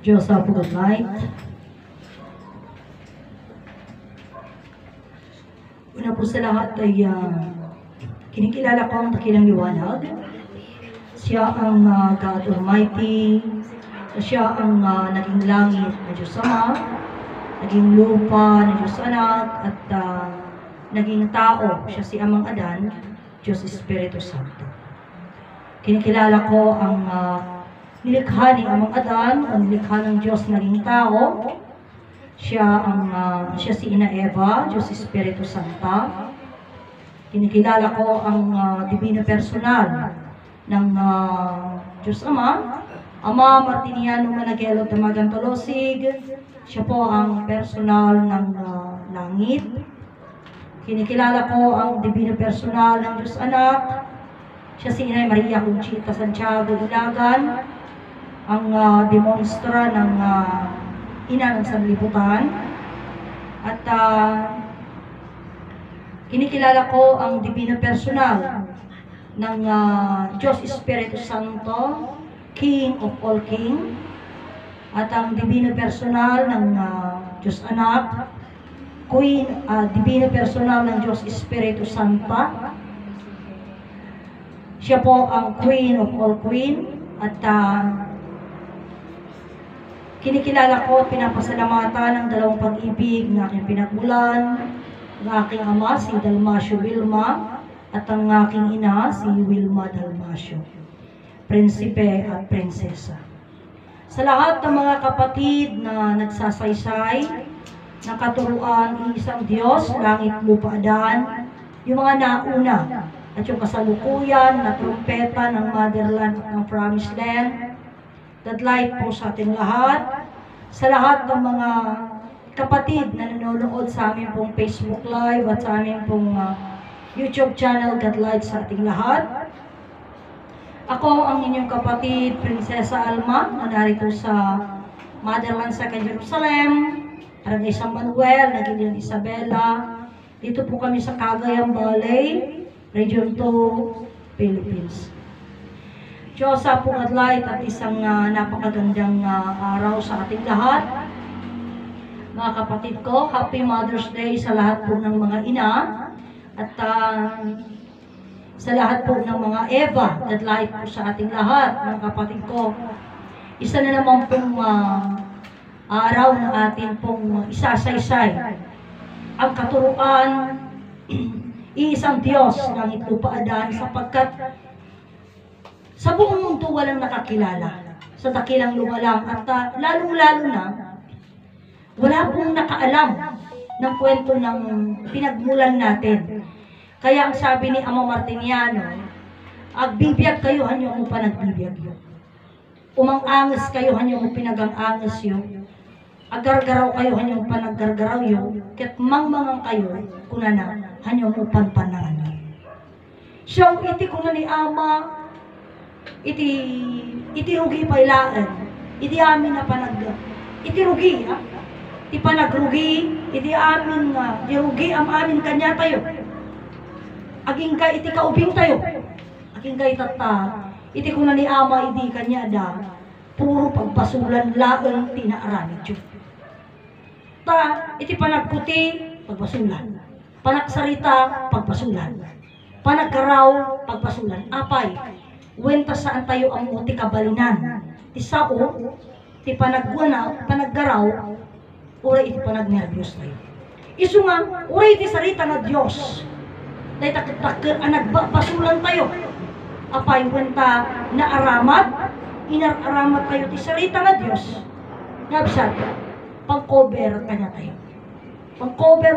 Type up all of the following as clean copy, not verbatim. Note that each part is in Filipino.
Diyos sa good night. Una po sa lahat ay kinikilala ko ang dakilang liwanag. Siya ang God Almighty. Siya ang naging langit na Diyos Ama, naging lupa na Diyos Anak, at naging tao. Siya si Amang Adan, Diyos Espiritu Santo. Kinikilala ko ang nilikha ni Amang Adan, ang nilikha ng Diyos naging tao. Siya si Ina Eva, Diyos Espiritu Santa. Kinikilala ko ang divino personal ng Diyos Ama, Ama Martiniano Managuelo Damagan Tolosig. Siya po ang personal ng langit. Kinikilala ko ang divino personal ng Diyos Anak. Siya si Inay Maria Conchita Santiago Ilagan, ang demonstra ng ina ng sanlibutan. At kinikilala ko ang divino personal ng Diyos Espiritu Santo, King of all King, at ang divino personal ng Diyos Anak, Queen, divino personal ng Diyos Espiritu Santa. Siya po ang Queen of all Queen, at kinikilala ko at pinapasalamatan ng dalawang pag-ibig na aking pinagmulan, ang aking ama si Dalmasio Wilma at ang aking ina si Wilma Dalmasio, prinsipe at prinsesa. Sa lahat ng mga kapatid na nagsasaysay ng katuruan isang Diyos, langit, lupa, adan, yung mga nauna at yung kasalukuyan na trumpeta ng motherland at ng promised land, that light po sa ating lahat, sa lahat ng mga kapatid na nanonood sa aming pong Facebook Live at sa aming pong YouTube channel, God light sa ating lahat. Ako ang inyong kapatid, Prinsesa Alma, na narito sa Motherland Second Jerusalem, Barangay San Manuel, Nagilian Isabela. Dito po kami sa Cagayan Valley, Region 2, Philippines. Diyos sa God light at isang napakagandang araw sa ating lahat. Mga kapatid ko, Happy Mother's Day sa lahat po ng mga ina at sa lahat po ng mga Eva. God light po sa ating lahat, mga kapatid ko. Isa na naman pong araw na atin pong isasaysay ang katuruan iisang Diyos ng lupa adan, sapagkat sa buong mundo walang nakakilala sa dakilang luwalang, at lalong-lalo na wala pong nakaalam ng kwento ng pinagmulan natin. Kaya ang sabi ni Ama Martiniano, agbibiyag kayo, hanyo mo pa nagbibiyag yun. Umang-angas kayo, hanyo mo pinagang-angas yun. Agargaraw kayo, hanyo mo pa naggargaraw yun. Ket mangmangang kayo, kunana, hanyo mo panpanangan. Siyang iti kuna ni Ama, iti rugi pa ilaan, iti amin na iti rugi, ha? Iti panagrugi, iti amin nga, iti rugi am amin kanya tayo. Aging ka, iti kaubing tayo. Aging ka itata, iti kuna ni Ama, iti kanya da, puro pagpasulan laang tinaaramid yun. Iti panagputi, pagpasulan. Panagsarita, pagpasulan. Panagkaraw, pagpasulan. Apay, wenta saan tayo ang uti kabalinan. Ti sao, ti panagwana, panaggaraw, uray iti panagnervyos tayo. Isu nga, uray iti sarita na Diyos. Dahil takit-takit ang nagpasulan tayo. Apay, wenta na aramat, inaramat tayo ti sarita na Diyos. Nabisat, pang-cover kanya tayo. Pang-cover,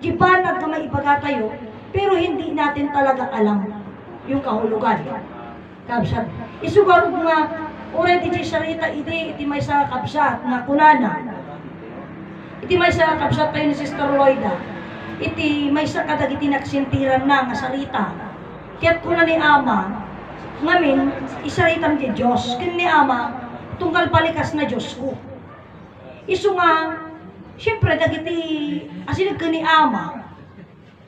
di ba nagkamaibaga tayo, pero hindi natin talaga alam yung kahulugan. Kabsat. Isugarog nga, uray di sarita, iti may sa kabsat na kunana. Iti may sa kabsat tayo ni Sister Loida. Iti may sa kadagiti nagsintiran na nga sarita. Kaya't kuna ni Ama, ngamin, isaritan di Diyos. Kin ni Ama, tungkal palikas na Diyos ko. Isu nga, siyempre, dagiti asinag ka ni Ama,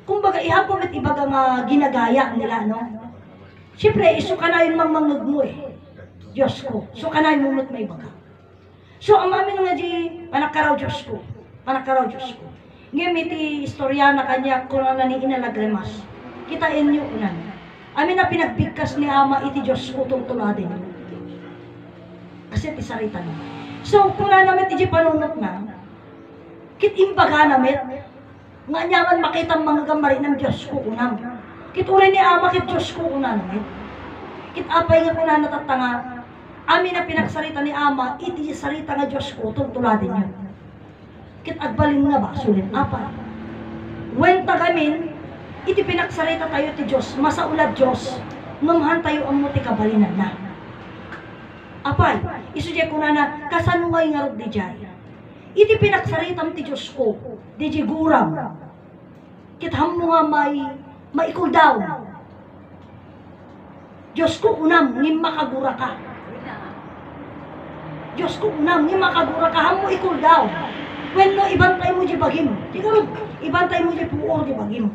kumbaga ihapon at ibaga nga ginagaya nila, no? Siyempre, isu ka na yun mamangag mo eh. Diyos ko, so ka na yun mumot may baga. So, ang amin nga di, panakaraw Diyos ko. Panakaraw Diyos ko. Ngayon, may ti istorya na kanya kung na ni inalagremas. Kitain niyo unan. Amin na pinagbigkas ni Ama iti Diyos ko itong tuladin. Kasi ti sarita na. So, kung na namin iti panunot na, kitimbaga namin, nga nyaman makita mga gamari ng Diyos ko unang. Kituloy ni Ama kit Diyos ko unang namin. Kitapay nga kung na natatanga, amin na pinagsarita ni Ama, iti sarita nga Diyos ko itong tuladin niyo. Kitagbalin nga ba, sulin apa. When tagamin, iti pinagsarita tayo ti Diyos, masaulad Diyos, ngamahan tayo ang muti kabalinan na. Apay, isudya ko na kasanungay nga rod di jay. Iti pinagsaritam ti Diyos ko, di jay guram. Kitham mo nga maikul daw. Diyos ko unam, ngim makagura ka. Diyos ko unam, ngim makagura ka, ham mo ikul daw. When no, ibantay mo di bagim. Siguro, ibantay mo di puor di bagim.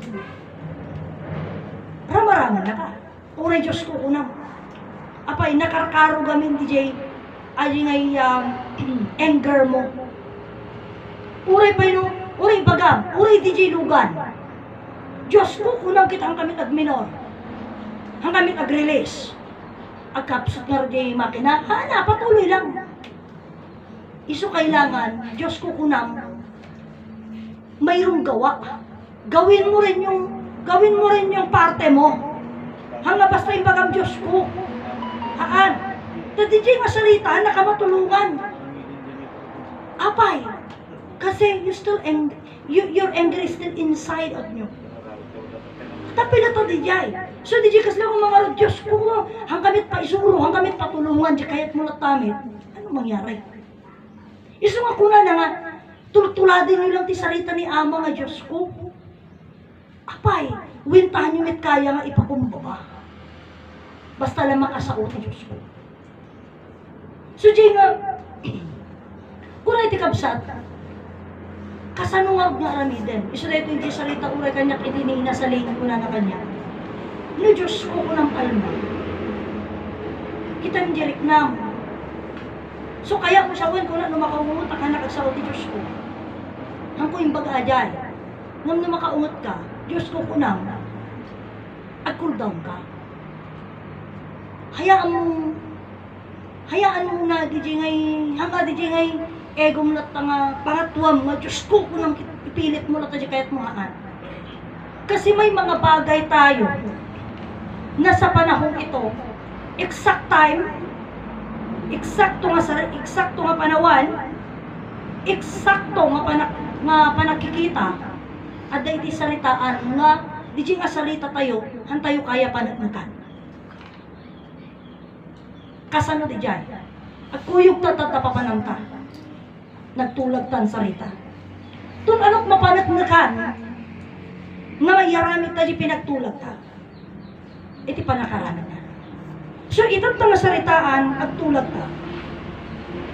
Rama-rama na ka. Uray Diyos ko unam. Apay, nakarkaro gamin di jay, ay ngay anger mo. Uray pa no, uray bagam, uray di jay lugan. Diyos ko unam kita ang kami tag-minor. Ang kami tag-release. Agkapsot nga di makina, hana, patuloy lang. Iso kailangan, Diyos ko kunam, mayroong gawa. Gawin mo rin yung parte mo. Hanga basta yung bagam Diyos ko. Haan, dati nga salita, nakamatulungan. Apay, kasi your anger is still inside of you. Tapi na to di jay. So di jay kasi lang mga Diyos ko, hanggamit pa isuro, hanggamit patulungan, di kaya't mo natamit. Ano mangyari? Iso nga kuna na nga, tultuladin nyo lang ti sarita ni Ama nga Diyos ko. Apay, wintahan nyo mit kaya nga ipakumbaba. Basta lang makasao ti Diyos ko. So di nga, kuna iti kabsat, kasanungag nga aramiden. Iso na ito yung sarita uray kanya, hindi inasalingan ko na kanya. No Diyos ko unang palma. Kita yung dirik na. So kaya mo siya, kung na makaungot ka na kagsawa ti Diyos ko. Hang ko yung baga-ajay. Ngam na makaungot ka, Diyos ko kunang, ag-cool down ka. Hayaan mo na, hanga di ngay, ego mo na pangatuam nga, Diyos ko kunang ipilit mo na tayo kaya't mga Kasi may mga bagay tayo, na sa panahon ito, exact time, eksakto nga panawan, eksakto nga panakikita, at dahil di salitaan nga, di nga salita tayo, hantayo kaya panagnakan. Kasano di dyan? At kuyog tatapapanamta, nagtulag tan sarita. Tun anok mapanagnakan, nga mayaramit tayo pinagtulag ta, iti panakaramit na. So, itong salitaan at tulad ka,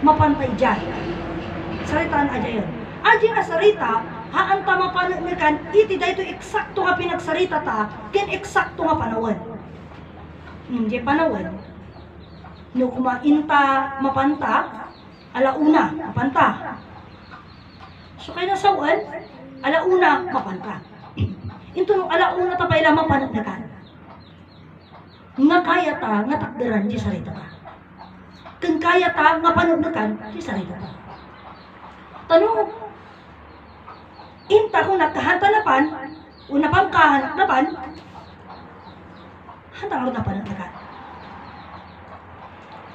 mapantay dyan. Salitaan aja yun. Aja nga sarita, haan ta mapanagnikan, iti dahito eksakto nga pinagsarita ta, kin eksakto nga panawan. Hindi panawan. No kumainta, mapanta, alauna, mapanta. So, kayo nasawan, alauna, mapanta. Ito nung alauna ta pa ilang mapanagnikan. Nga kaya ta, nga takderan, di sarita ta. Kung kaya ta, nga panugnakan, di sarita ta. Tanong, inta kung nakahantanapan, o napangkahanapan, hantang na panugnakan.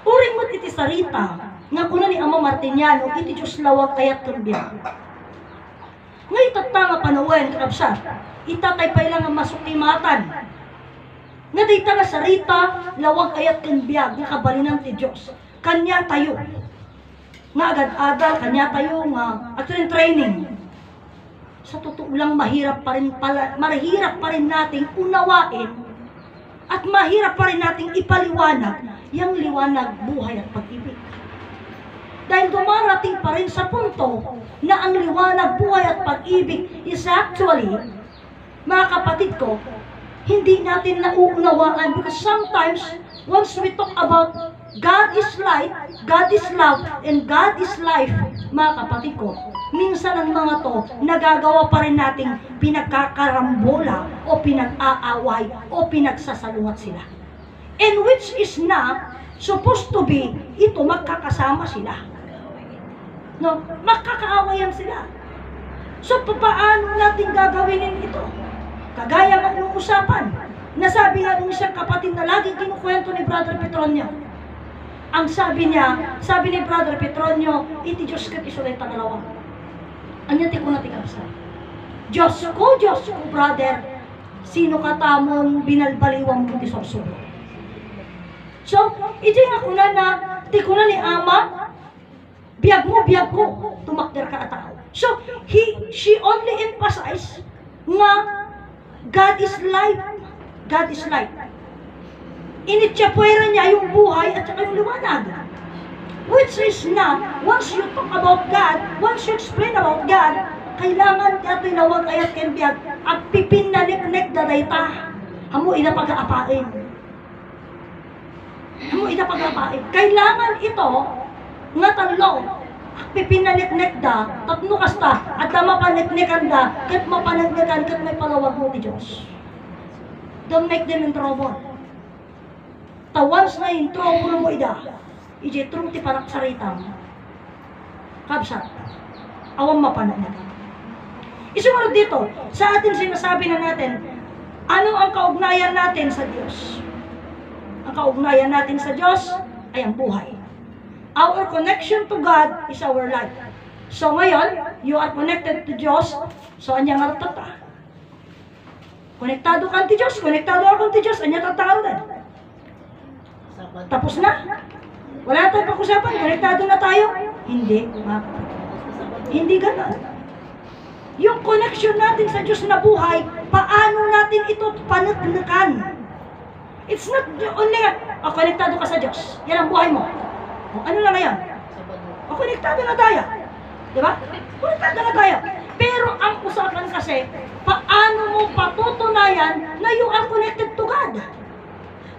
Uring mo't iti sarita, nga kuna ni Ama Martiniano, iti Diyos lawag kayat kambiyang. Nga itata nga panawen, kakabsat, itatay pa ilang masukimatan, nga dita nga sarita, lawag ayat ken biag, nga kabalinan ti Diyos. Kanya tayo. Nga agad-agad, kanya tayo nga, at rin training. Sa totoo lang, mahirap pa rin nating unawain, at mahirap pa rin nating ipaliwanag, yung liwanag, buhay at pag-ibig. Dahil dumarating pa rin sa punto, na ang liwanag, buhay at pag-ibig is actually, mga kapatid ko, hindi natin nauunawaan because sometimes once we talk about God is light, God God is love and God is life, mga kapatid ko, minsan ang mga to, nagagawa pa rin nating pinagkakarambola o pinag-aaway o pinagsasalungat sila. And which is not supposed to be, ito magkakasama sila. No, magkakaawayan sila. So, paano natin gagawin ito? Kagaya nga ng usapan, nasabi nga ng isang kapatid na laging kinukwento ni Brother Petronio. Ang sabi ni Brother Petronio, iti Diyos kat isulay tagalawa. Anyati ko natin kapsa. Diyos ko, brother, sino katamon binalbaliwang mo ti sorsulo. So, iti nga kuna na, ti kuna ni Ama, biyag ko, tumakder ka atao. So, she only emphasized nga God is life. God is life. Initsyapuera niya yung buhay at saka yung liwanag. Which is not, once you talk about God, once you explain about God, kailangan niya tinawag ayat kembiyag at pipin na niknek da dayta. Hamo ina pag-aapain. Kailangan ito nga tanlo pipinaniknek da, tapno kasta, at mapaniknekan da, kat mapanagnekan, kat may palawag mo ni Diyos. Don't make them in trouble. Once na in trouble mo ida, iji true ti panaksarita mo. Kabsat, awang mapanagnekan. Isumunod dito, sa atin sinasabi na natin, ano ang kaugnayan natin sa Diyos? Ang kaugnayan natin sa Diyos ay ang buhay. Our connection to God is our life. So ngayon, you are connected to Diyos, so anya nga tata. Konektado ka ti Diyos, konektado ako ti Diyos, anya tata din. Tapos na. Wala tayong pag-usapan, konektado na tayo. Hindi, hindi gano'n. Yung connection natin sa Diyos na buhay, paano natin ito panagnakan? It's not only konektado ka sa Diyos, yan ang buhay mo. Ano na ngayon? Konektado na tayo. Diba? Konektado na tayo. Pero ang usapan kasi, paano mo patutunayan na you are connected to God?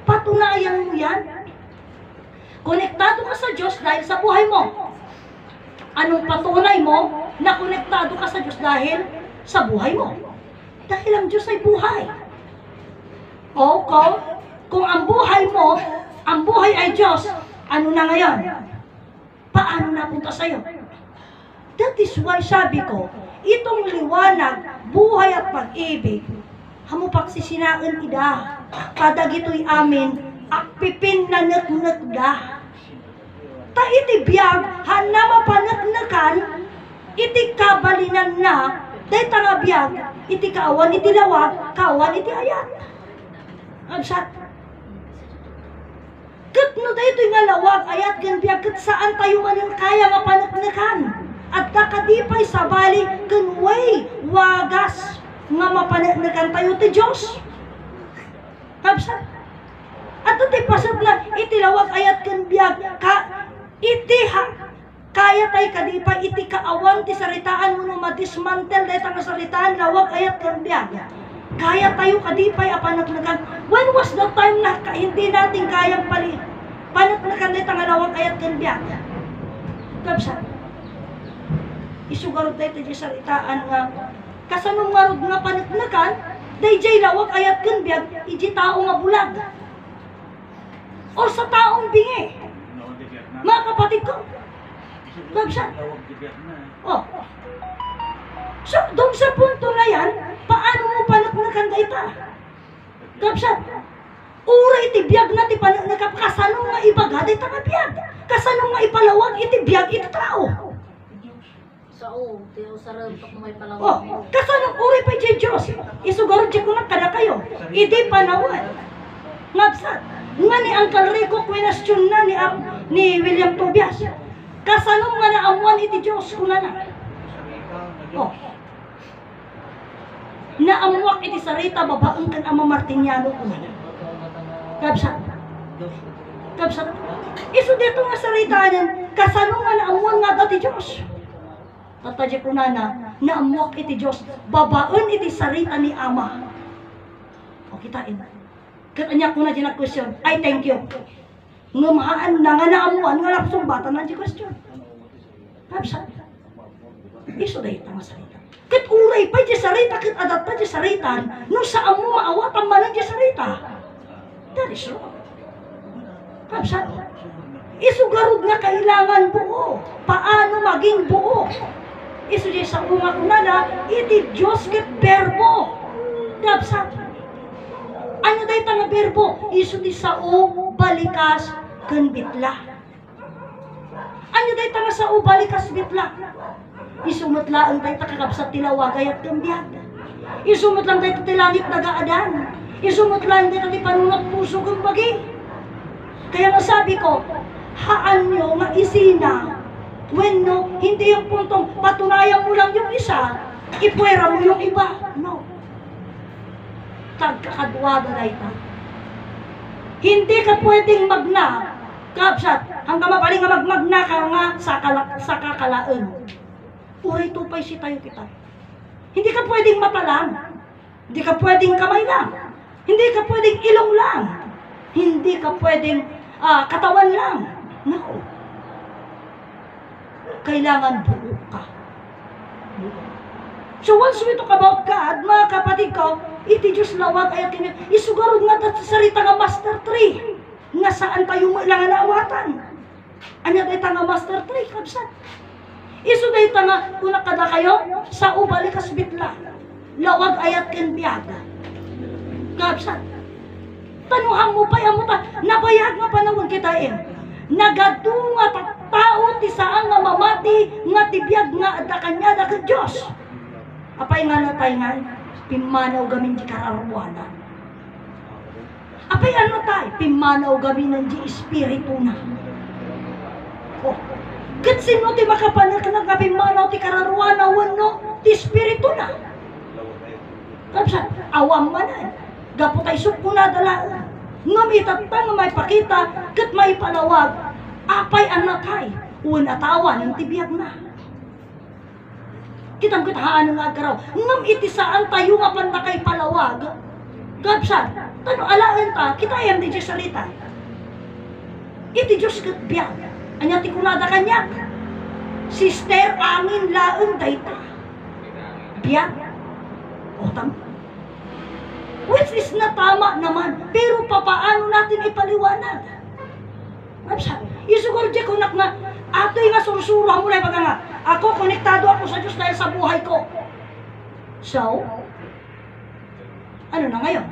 Patunayan mo yan. Konektado ka sa Diyos dahil sa buhay mo. Anong patunay mo na konektado ka sa Diyos dahil sa buhay mo? Dahil ang Diyos ay buhay. O kung ang buhay mo, ang buhay ay Diyos, ano na ngayon? Paano napunta sa'yo? That is why sabi ko, itong liwanag, buhay at pag-ibig, hamupak sisinaan ida, kadag ito'y amin, akpipin na naknakda. Ta iti biyag, hana mapanaknakan, iti kabalinan na, dahi tanga biyag, iti kaawan iti lawag, kaawan iti ayat. Absat. Kat no dahito nga lawag, ayat gan biyag, kat saan tayo maning kaya mapanaknakan. At nakadipay sa bali, kan way, wagas, nga mapanaknakan tayo ti Diyos. Kabsat. At iti pasat na, iti lawag, ayat gan biyag, kaya tayo kadipay, iti kaawan, ti saritaan mo no madismantel, dahil nga saritaan, lawag, ayat gan biyag. Kaya tayo kadipay apanaknakan. When was the time na hindi natin kayang panaknakan dito nga lawag ayat kan biyak? Kabsa. Isugarod tayo tayo saritaan nga kasanong marod nga panaknakan day jay lawag ayat kan biyak iji tao nga bulag. O sa taong bingi. Mga kapatid ko. Kabsa. Oh. So, doon sa punto na yan, paano mo panaknakan da ita? Kapsat, ura iti biyag na ti panaknakan, kasanong nga ibaga da ita nga biyag? Kasanong nga ipalawag iti biyag iti tao? Sao, tiyo sa rampak na may palawag. Oh, kasanong uri pa iti Diyos? Isugarod siya kung kada kayo. Iti panawad. Ngapsat, nga ni Uncle Rico, question na ni William Tobias. Kasanong nga naamuan iti Diyos kung na. Oh, naamuak iti sarita babaeng kan ama Martiniano ko na. Kabsat. Iso dito nga sarita nan, kasanong nga naamuan nga dati Diyos. Tatadya ko na naamuak iti Diyos, babaeng iti sarita ni ama. O kitain. Katanya ko na dyan ang question, I thank you. Ngumhaan na nga naamuan nga napsumbatan na di question. Kapsa. Iso dahi tanga salita. Kat uray pa di sarita, kat adat pa di saritan, nung saan mo maawatan man di sarita. That is wrong. Kapsa. Isugarod nga kailangan buo. Paano maging buo? Isu di sa bunga kunana, iti Diyos ket berbo. Kapsa. Ano dahi tanga berbo? Isu di sao balikas ken bitla. Ano dahi tanga sao balikas bitla? Isumot lang tayo takakapsat tilawagay at kambiyag. Isumot lang tayo tilangit nagaadan. Isumot lang tayo ti panunot puso kong bagi. Kaya nga sabi ko, haan nyo nga isina. When no, hindi yung puntong patunayan mo lang yung isa, ipwera mo yung iba. No. Tagkakadwada na ito. Hindi ka pwedeng magna, kapsat, hanggang mapaling nga magmagna ka nga sa kakalaan. Uray tupay si tayo kita. Hindi ka pwedeng mata lang. Hindi ka pwedeng kamay lang. Hindi ka pwedeng ilong lang. Hindi ka pwedeng katawan lang. No. Kailangan buo ka. So once we talk about God, mga kapatid ko, iti Diyos lawag ayat kini. Isugarod nga sa sarita nga master tree. Nga saan tayo mo ilangan naawatan. Anya tayo nga master tree, kabsat. Isu dahi tanga kuna kada kayo sa ubalikas bitla. Lawag ayat ken biyaga. Kapsat. Tanuhang mo pa mo ta nabayag nga panahon kita Nagadunga tao ti saan nga mamati nga tibiyag nga adda kanya da ken Dios. Apay nga natay nga pimanaw gamin di kararwana. Apay ano tay pimanaw gamin ng di espiritu na. Oh. Kat sino ti makapanak na kapimanaw ti kararwana wano ti espiritu na. Kapsa, awam manan. Gapo tayo suko na dala. Ngamitat pa nga may pakita, kat may palawag. Apay anakay, unatawan ng tibiyag na. Kitang kitahaan ng agaraw. Ngam iti saan tayo nga pandakay palawag. Kapsa, tano alaan ta, kita yan di Diyos salita. Iti Diyos kat biyag. Anya ti kunada kanya. Sister angin laeng dayta. Biyak. O tama. Which is na tama naman. Pero papaano natin ipaliwanag? Isugur di kunak nga ato'y nga sursura mo na baga nga. Ako konektado ako sa Diyos dahil sa buhay ko. So, ano na ngayon?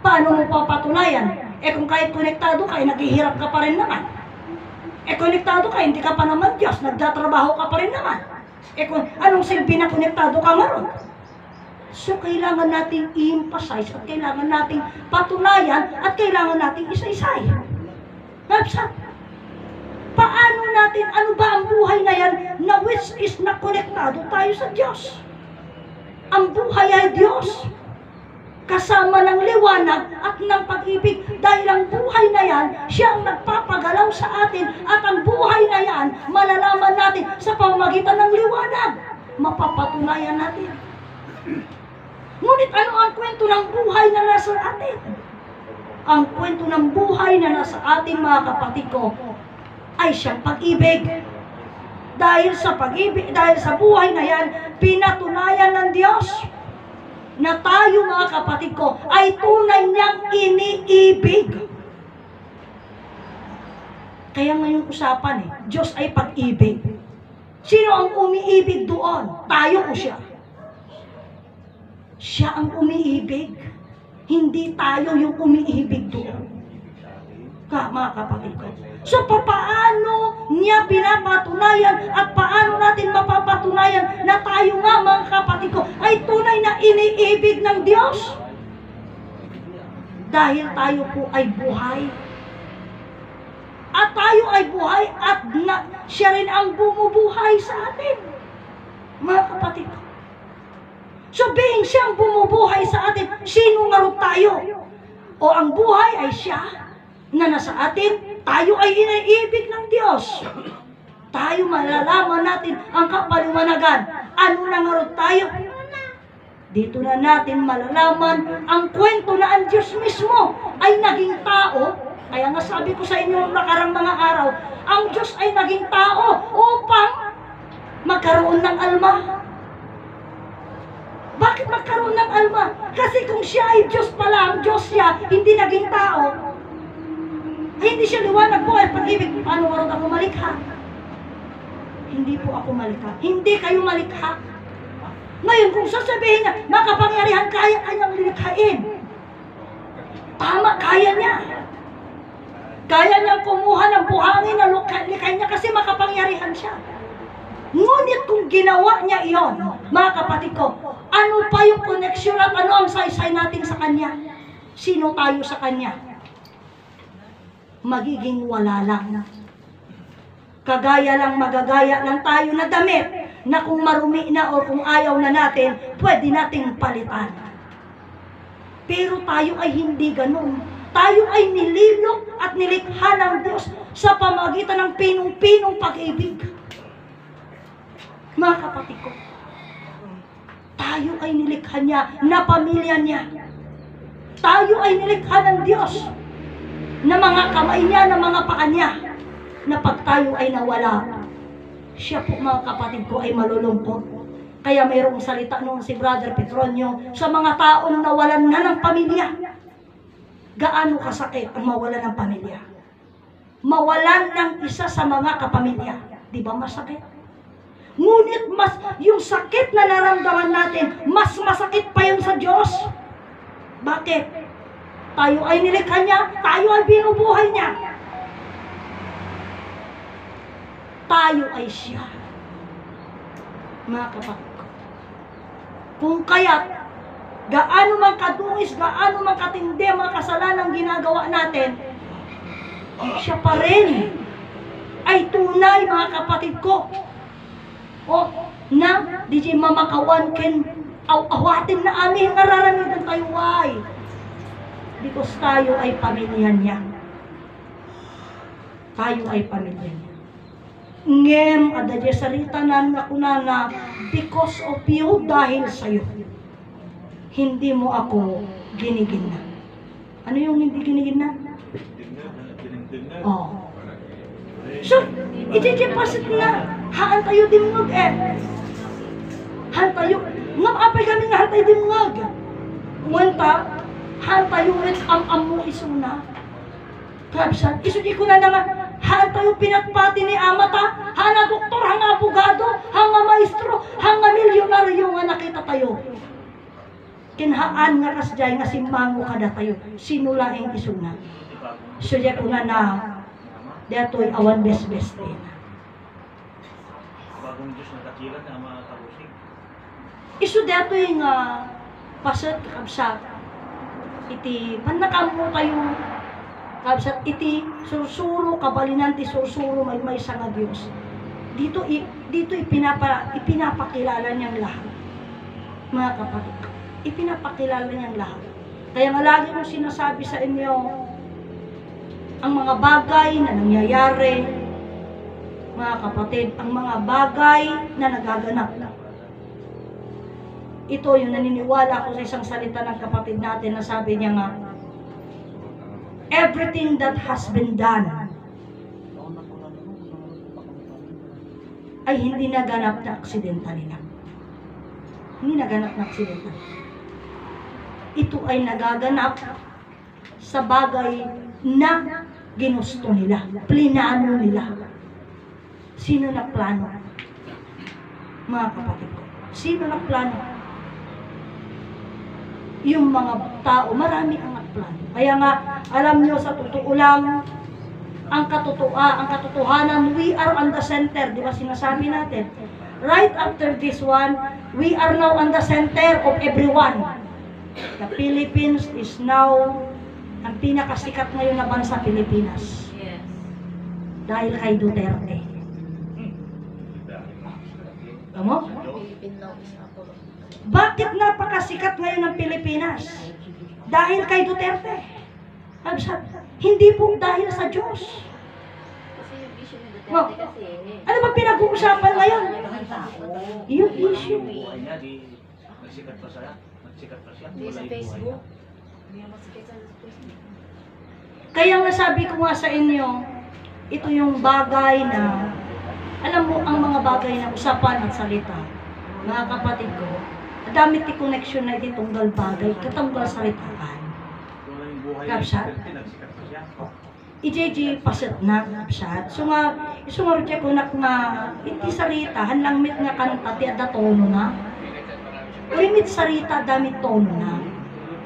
Paano mo papatunayan? Kung kahit konektado ka, naghihirap ka pa rin naman. Konektado ka, hindi ka pa naman Diyos, nagtatrabaho ka pa rin naman. Kung anong silbi na konektado ka maron? So, kailangan nating i-emphasize at kailangan nating patunayan at kailangan nating isa-isay. Napsa, paano natin, ano ba ang buhay na yan na which is na konektado tayo sa Diyos? Ang buhay ay Diyos. Kasama ng liwanag at ng pag-ibig dahil ang buhay na yan, siya ang nagpapagalaw sa atin at ang buhay na yan, malalaman natin sa pamamagitan ng liwanag. Mapapatunayan natin. Ngunit ano ang kwento ng buhay na nasa atin? Ang kwento ng buhay na nasa atin, mga kapatid ko, ay siyang pag-ibig. Dahil sa pag-ibig, dahil sa buhay na yan, pinatunayan ng Diyos na tayo, mga kapatid ko, ay tunay niyang iniibig. Kaya ngayong usapan Diyos ay pag-ibig. Sino ang umiibig doon? Tayo o siya? Siya ang umiibig. Hindi tayo yung umiibig doon. Mga kapatid ko. So, paano niya pinapatunayan at paano natin mapapatunayan na tayo nga, mga kapatid ko, ay tunay na iniibig ng Diyos? Dahil tayo po ay buhay. At tayo ay buhay at siya rin ang bumubuhay sa atin. Mga kapatid ko. So, being siyang bumubuhay sa atin, sino nga rin tayo? O ang buhay ay siya na nasa atin, tayo ay iniibig ng Diyos. Tayo malalaman natin ang kapaliwanagan. Ano na nga rin tayo? Dito na natin malalaman ang kwento na ang Diyos mismo ay naging tao Kaya nga sabi ko sa inyo noong nakarang mga araw, ang Diyos ay naging tao upang magkaroon ng alma. Bakit magkaroon ng alma? Kasi kung siya ay Diyos pala, ang Diyos siya, hindi naging tao, ay hindi siya liwanag po ay pag-ibig. Paano waron ako malikha? Hindi po ako malikha. Hindi kayo malikha. Ngayon, kung sasabihin niya, makapangyarihan, kaya kanyang lilikhain. Tama, kaya niya. Kaya niyang kumuha ng buhangin na likhain niya kasi makapangyarihan siya. Ngunit kung ginawa niya iyon, mga kapatid ko, ano pa yung koneksyon at ano ang saysay natin sa Kanya? Sino tayo sa Kanya? Magiging wala lang. Kagaya lang, magagaya lang tayo na damit na kung marumi na o kung ayaw na natin, pwede nating palitan. Pero tayo ay hindi ganun. Tayo ay nililok at nilikha ng Diyos sa pamagitan ng pinong-pinong pag-ibig. Mga kapatid ko, tayo ay nilikha niya na pamilya niya. Tayo ay nilikha ng Diyos na mga kamay niya, na mga paa niya, na pag tayo ay nawala, siya po mga kapatid ko ay malulungkot. Kaya mayroong salita noon si Brother Petronio sa mga taong nawalan na ng pamilya. Gaano kasakit ang mawalan ng pamilya? Mawalan ng isa sa mga kapamilya. Di ba masakit? Ngunit yung sakit na naramdaman natin, mas masakit pa yun sa Diyos. Bakit? Tayo ay nilikha niya, tayo ay binubuhay niya. Tayo ay siya. Mga kapatid ko. Kung kaya't, gaano man kadungis, gaano man katindi ang mga kasalanang ginagawa natin, siya pa rin ay tunay, mga kapatid ko. O, na, di siya mamakawan ken awatin na amin nararamitan tayo ay. Because tayo ay pamilya niya. Tayo ay pamilya niya. Ngem, adadya sarita na kuna na because of you, dahil sa'yo, hindi mo ako ginigina. Ano yung hindi ginigina? Oh. So, itijipasit na, haan tayo dimngag haan tayo, ngam apay kami nga haan tayo dimngag. Wanta, haan tayo ulit am-amu isuna. Kapsan, isudi ko na naman, haan tayo pinatpati ni amata, haan na doktor, haan nga abogado, haan nga maestro, haan nga milyonaryo nga nakita tayo. Kinhaan nga kasjay nga simmango kada tayo, sinulaing isuna. Isudi ko na dato'y awan best-best din. Bagong Diyos na kakilan na mga karusing. Isu dato'y nga pasat kakabsat. Iti, panakamo kayo kakabsat, iti sursuro, kabalinan ti sursuro, may sa nga Diyos. Dito ipinapakilala niyang lahat. Mga kapatid, ipinapakilala niyang lahat. Kaya nga lagi mo sinasabi sa inyo, ang mga bagay na nangyayari, mga kapatid, ang mga bagay na nagaganap. Ito yung naniniwala ko sa isang salita ng kapatid natin na sabi niya nga, everything that has been done ay hindi naganap na aksidentally lang. Hindi naganap na aksidentally. Ito ay nagaganap sa bagay na ginusto nila, plinano nila. Sino nagplano? Mga kapatid ko, sino nagplano? Yung mga tao, marami ang nagplano. Kaya nga, alam nyo, sa totoo lang, ang katotohanan, we are on the center, di ba sinasabi natin? Right after this one, we are now on the center of everyone. The Philippines is now ang pinakasikat ngayon na bansa, Pilipinas. Yes. Dahil kay Duterte. Tama? Bakit napakasikat ngayon ng Pilipinas? Dahil kay Duterte. Hindi po dahil sa Diyos. Kasi yung issue ni No. Duterte kasi, Ano ba pinag-uusapan ngayon? Yung issue. Buhay niya, di nagsikat pa siya. hindi sa Facebook. Hindi naman sa Facebook. Kaya nga sabi ko nga sa inyo, ito yung bagay na, alam mo, ang mga bagay na usapan at salita, mga kapatid ko, dami ti connection na iti tunggal bagay, katunggal salitaan. Wala yung buhay Kapsat. ni nagsikat pa siya. IJJ paset na kapsat. So nga rin ko na iti sarita, hanlang mit nga kanta ti ada tono na. Ulimit sarita, damit tono na.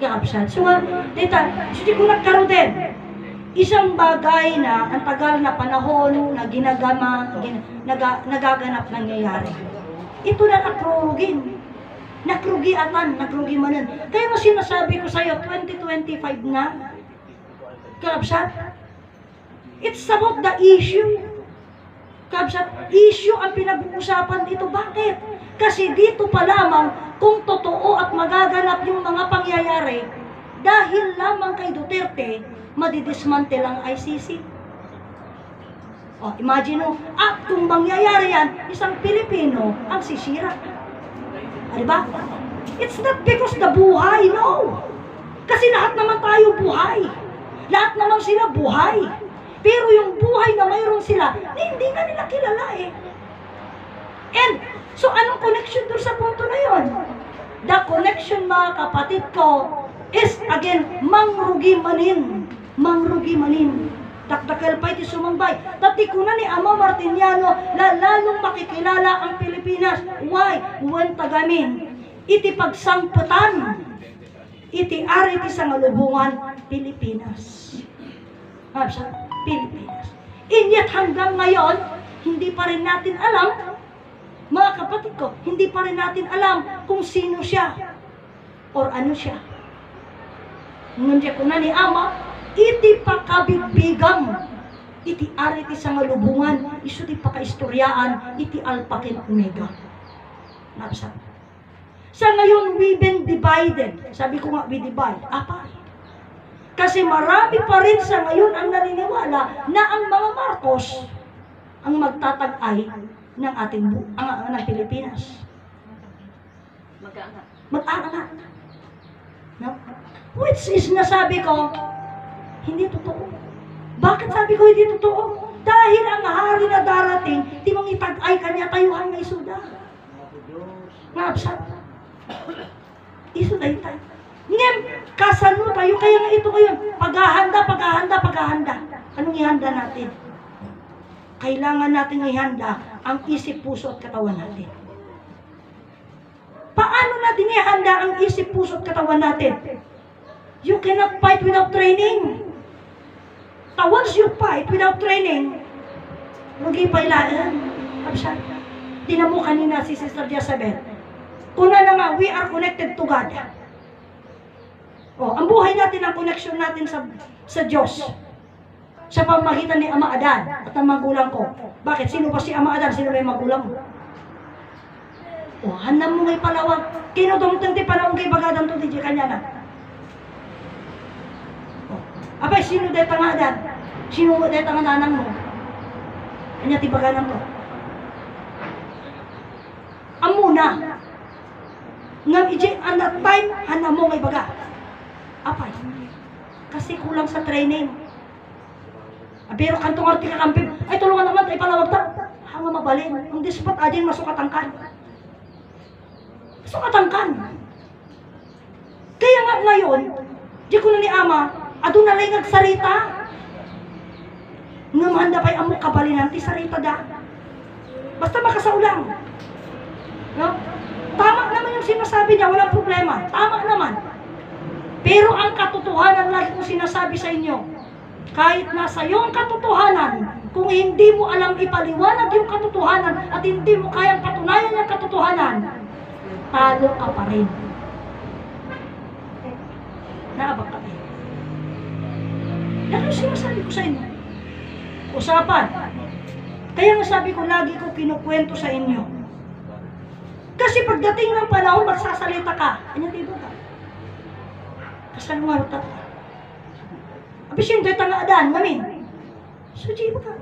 Kapsat. So nga, dita, so di ko nagkaroon din. Isang bagay na ang tagal na panahon na nagaganap nangyayari. Ito na nakrugin. Nakrugi manan. Kaya mo sinasabi ko sa'yo, 2025 na. Kapsat. It's about the issue. Kapsat, issue ang pinag-uusapan dito. Bakit? Kasi dito pa lamang kung totoo at magaganap yung mga pangyayari dahil lamang kay Duterte, madidismantle ang ICC. O, imagine mo, at kung mangyayari yan, isang Pilipino ang sisira. Diba? It's not because the buhay, no. Kasi lahat naman tayo buhay. Lahat naman sila buhay. Pero yung buhay na mayroon sila, hindi nga nila kilala eh. And, so anong connection doon sa punto na yon? The connection, mga kapatid ko, is again, mangrugi manin. Dakdakal pa iti sumambay. Tati ko na ni Ama Martiniano, lalong makikilala ang Pilipinas. Why? When tagamin, iti pagsangputan, iti ari ti sangalubungan, Pilipinas. Pilipinas. Inyat hanggang ngayon, hindi pa rin natin alam, mga kapatid ko, hindi pa rin natin alam kung sino siya or ano siya. Ngundiya ko na ni Ama, iti pakabigbigam, iti ari ti sangalubungan, iso ti pakaistoryaan, iti alpakin omega. Napsa. Sa ngayon, we've been divided. Sabi ko nga, we divide. Apa? Kasi marami pa rin sa ngayon ang naniniwala na ang mga Marcos ang magtatag-ay ng ating ng Pilipinas. Mag-aangat. No? Which is nasabi ko, hindi totoo. Bakit sabi ko hindi totoo? Dahil ang hari na darating, di mong itag-ay kanya tayuhan ng isuda. Ngapsat. Isuda itay. Ngayon, kasano tayo, kaya nga ito ngayon, paghahanda. Anong ihanda natin? Kailangan natin ihanda ang isip, puso at katawan natin. Paano natin ihanda ang isip, puso at katawan natin? You cannot fight without training. Once you fight without training, rugi pa ilaan. Tinan mo kanina si Sister Jezebel. Kuna na nga, we are connected to God. Ang buhay natin, ang connection natin sa Diyos. Sa pamagitan ni Ama Adan at ang magulang ko. Bakit? Sino ba si Ama Adan? Sino ba yung magulang mo? Hanam mo ngay palawag. Kinudumtang ti palawag kay bagadan to di kanya na. Abay, sino dahil tangadan? Sino mo dahil tangananang mo? Kanya ti bagadan to. Amuna. Ngam iji, an that time, hanam mo ngay baga. Apay. Kasi kulang sa training. Pero kantong arti kakampin, ay tulungan naman, ay palawag ta. Hanga mabalin. Ang dispat adin masukatangkan. Masukatangkan. Kaya nga ngayon, di ko na ni Ama, ado na lang nagsarita. Namahanda pa'y amok kabalinan, ti sarita da. Basta makasaulang. No? Tama naman yung sinasabi niya, walang problema. Tama naman. Pero ang katotohanan, lagi kong sinasabi sa inyo, kahit nasa iyong katotohanan, kung hindi mo alam ipaliwanag yung katotohanan at hindi mo kayang patunayan yung katotohanan, talo ka pa rin. Naabak ka rin. Yan ang sinasabi ko sa inyo. Usapan. Kaya nga sabi ko, lagi ko kinukwento sa inyo. Kasi pagdating ng panahon, magsasalita ka. Ano diba ka? Kasal nga rutat ka. Abis yung dito nga adan, mamin. So, diba ka?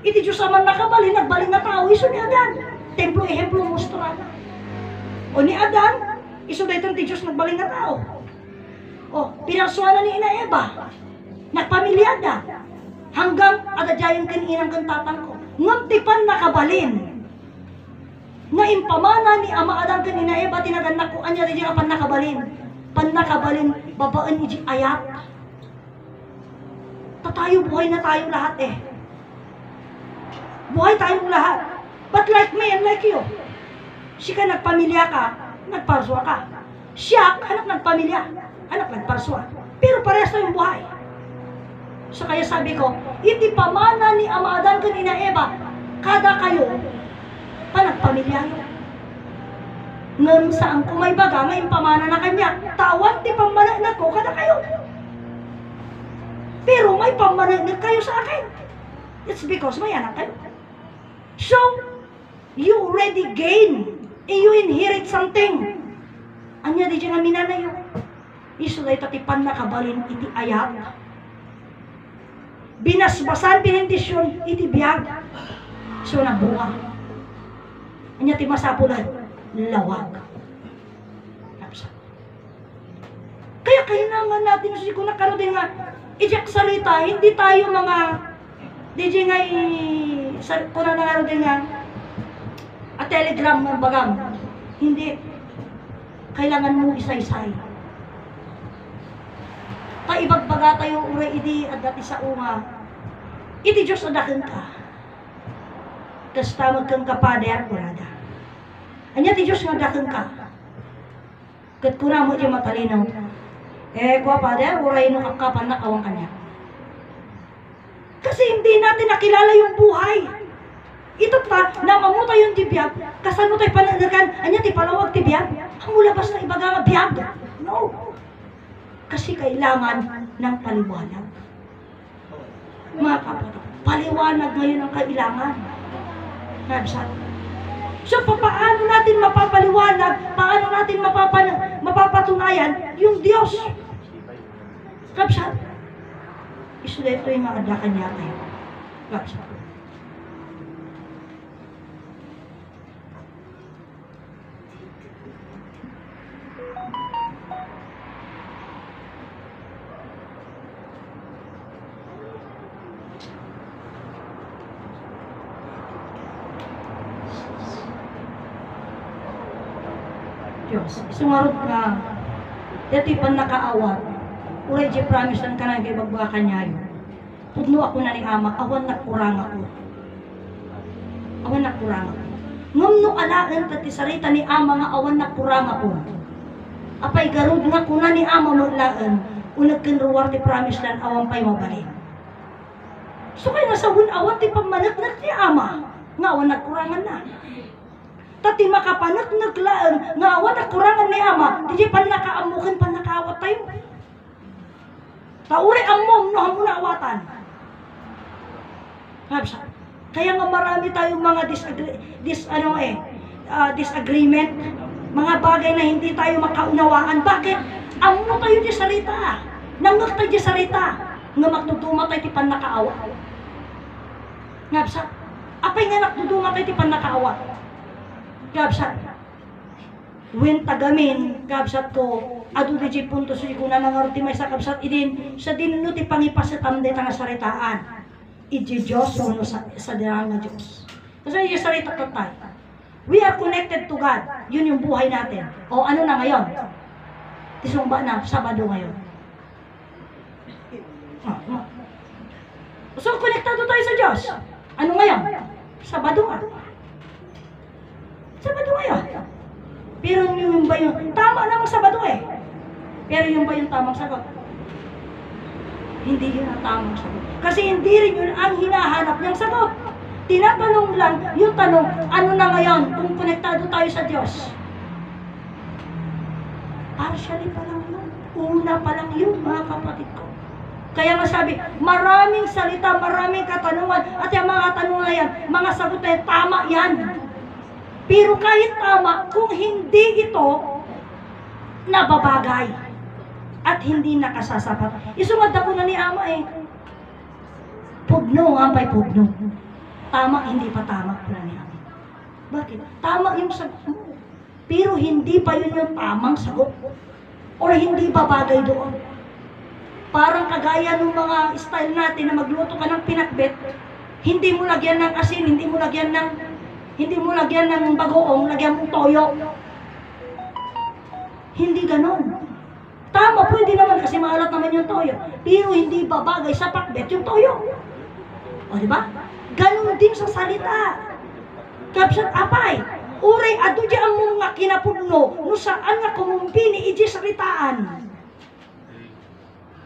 Iti Diyos aman nakabalin, nagbalin na tao, iso ni adan. Templo, ehemplo, mostra na. O ni adan, iso dito ti Diyos nagbalin na tao. O, pinasuanan ni Ina Eva. Nagpamilya da. Hanggang adadyayan kan inang kan tatang ko. Ngamtipan nakabalin. Nga impamana ni ama adang kan ina Eva tinaganak ko anya rin pan nakabalin. Pan nakabalin babaan iji ayat. Tatayo buhay na tayo lahat eh. Buhay tayong lahat. But like me and like you. Si ka nagpamilya ka, nagparswa ka. Siya, anak nagpamilya, anak nagparswa. Pero parehas na yung buhay. So kaya sabi ko, iti pamana ni ama Adan kanina Eva, kada kayo, panagpamilya nyo. Ngam saan ko may baga, may pamana na kanya, tawan ti pamana ko, kada kayo. Pero may pamana kayo sa akin. It's because may anak kayo. So, you already gain, you inherit something. Anya di dyan nga minanayo. Isulay tatipan na kabalin iti ayat. Binasbasan pinindisyon iti biyag. So nabuha. Anya ti masapulan, lawag. Kaya kailangan natin kasi kung nakaroon din nga, ijak salita, hindi tayo mga DJ nga kung nakaroon din nga a telegram ng bagam. Hindi. Kailangan mo isa-isay. Kaibagbaga tayo uray idi at dati sa uma. Iti Diyos adakan ka. Kastamag kang kapader, kurada. Anya ti Diyos nga adakan ka. Kat kuna mo di matalinaw. Kwa pader, uray no kakapan na kawang kanya. Kasi hindi natin nakilala yung buhay. Ito pa, na mamuta yung tibiyag, kasano tayo pananagan, anya ti palawag tibiyag, ang mulabas na ibaga nga biyag. No. Kasi kailangan ng paliwanag. Mga kapatid, paliwanag ngayon ang kailangan. Nabsat. So, paano natin mapapaliwanag, paano natin mapapatunayan yung Diyos? Nabsat. Isulit ito yung mga adakan niya kayo. Nabsat. Diyos, isungarot nga, dati pan nakaawat, uray di promise lang ka na kay bagbakan niya yun. Pudno ako na ni ama, awan nakurang ako. Awan nakurang ako. Ngam no alaan tati sarita ni ama nga awan nakurang ako. Apay garod nga kuna ni ama mo laan, unag kinruwar ti promise lang awan pa'y mabalik. So kaya nasawin awan ti pamanagnak ni ama, nga awan nakurangan na. Tati makapanak naglaan nga awan nakurangan ni ama, di pan nakaamukin pan nakaawat tayo. Tauri ang mom no hamuna awatan. Kaya nga marami tayong mga disagreement, mga bagay na hindi tayo makaunawaan. Bakit? Amo tayo di salita. Nangak tayo di salita. Nga magtutuma tayo ti pan nakaawa. Ngabsa. Apay nga nagtutuma tayo ti pan nakaawa. Gabsat, when tagamin, gabsat ko, adu di punto susi ko na nangaroti may sa kabsat idin, sa dinuno ti pangipasatam de tanga saritaan. Iji Diyos, no, sa dirang na Diyos. Kasi yung sarita tatay. We are connected to God. Yun yung buhay natin. O ano na ngayon? Tisumba na, Sabado ngayon. So, konektado tayo sa Diyos. Ano ngayon? Sabado nga. Sabado ngayon. Pero yung ba yung, tama namang Sabado eh. Pero yung ba yung tamang sagot? Hindi yun ang tamang sagot. Kasi hindi rin yun ang hinahanap niyang sagot. Tinatanong lang yung tanong, ano na ngayon kung konektado tayo sa Diyos? Partially pa lang yun. Una pa lang yun, mga kapatid ko. Kaya nga sabi, maraming salita, maraming katanungan, at yung mga tanong na yan, mga sagot na yan, tama yan. Pero kahit tama, kung hindi ito nababagay at hindi nakasasapat. Isungad ako na ni ama eh. Pugno nga pa'y pugno. Tama, hindi pa tama pala ni ama. Bakit? Tama yung sagot mo. Pero hindi pa yun yung tamang sagot. Or hindi babagay doon. Parang kagaya ng mga style natin na magluto ka ng pinakbet, hindi mo lagyan ng asin, hindi mo lagyan ng bagoong, lagyan mong toyo. Hindi ganon. Tama, pwede naman kasi maalat naman yung toyo. Pero hindi babagay sa pakbet yung toyo. O, di ba? Ganon din sa salita. Kapsat apay, uray adu di ang mga kinapugno, no saan nga kumumpini iji salitaan.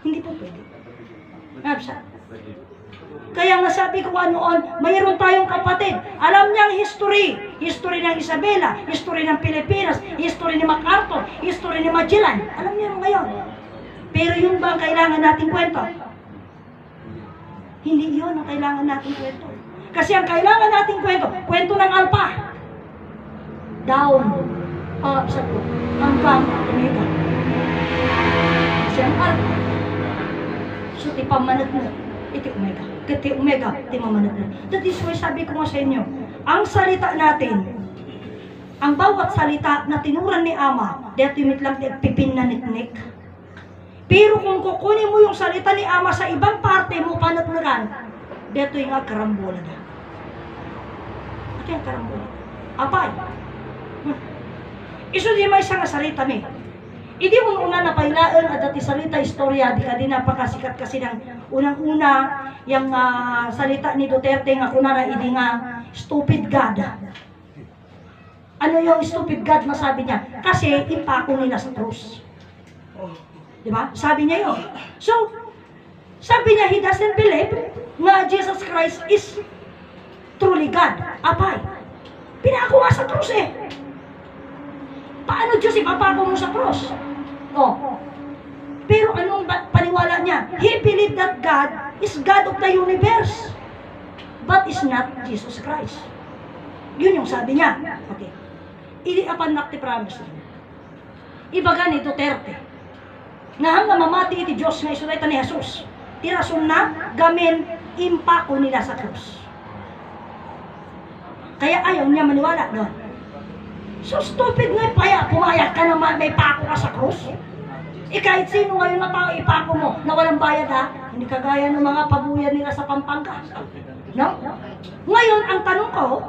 Hindi po pwede. Kapsat. Kaya nga sabi ko noon, mayroon tayong kapatid. Alam niya ang history. History ng Isabela, history ng Pilipinas, history ni MacArthur, history ni Magellan. Alam niya ngayon. Pero yun ba ang kailangan nating kwento? Hindi yun ang kailangan nating kwento. Kasi ang kailangan nating kwento ng alpha. Down, up, hanggang omega. Kasi ang alpha. So, di pamanat mo. Iti omega. Kiti omega, iti mamanat na. That is why sabi ko nga sa inyo, ang salita natin, ang bawat salita na tinuran ni Ama, dito yung lang pipin na nitnik. Pero kung kukunin mo yung salita ni Ama sa ibang parte mo panatnuran, dito yung karambola na. Ito yung karambola. Apay. Iso di may isang salita mi. Hindi mo una napailaan at dati salita istorya, di ka din napakasikat kasi ng unang-una yung salita ni Duterte nga kunara hindi nga stupid God. Ano yung stupid God masabi niya? Kasi impako nila sa krus. Di ba? Sabi niya yun. So, sabi niya he doesn't believe na Jesus Christ is truly God. Apay. Pinako nga sa krus eh. Paano Diyos ipapako mo sa cross? Oh. Pero anong paniwala niya? He believed that God is God of the universe. But is not Jesus Christ. Yun yung sabi niya. Okay. Ili apan nakti promise. Ibaga ni Duterte. Nga hanggang mamati iti Diyos nga isulay ni Jesus. Tirason na gamin impako nila sa cross. Kaya ayaw niya maniwala doon. So stupid nga pumayag ka naman may pako ka sa krus. Kahit sino ngayon na tao ipako mo na walang bayad ha, hindi kagaya ng mga pabuyan nila sa Pampanga. No? Ngayon, ang tanong ko,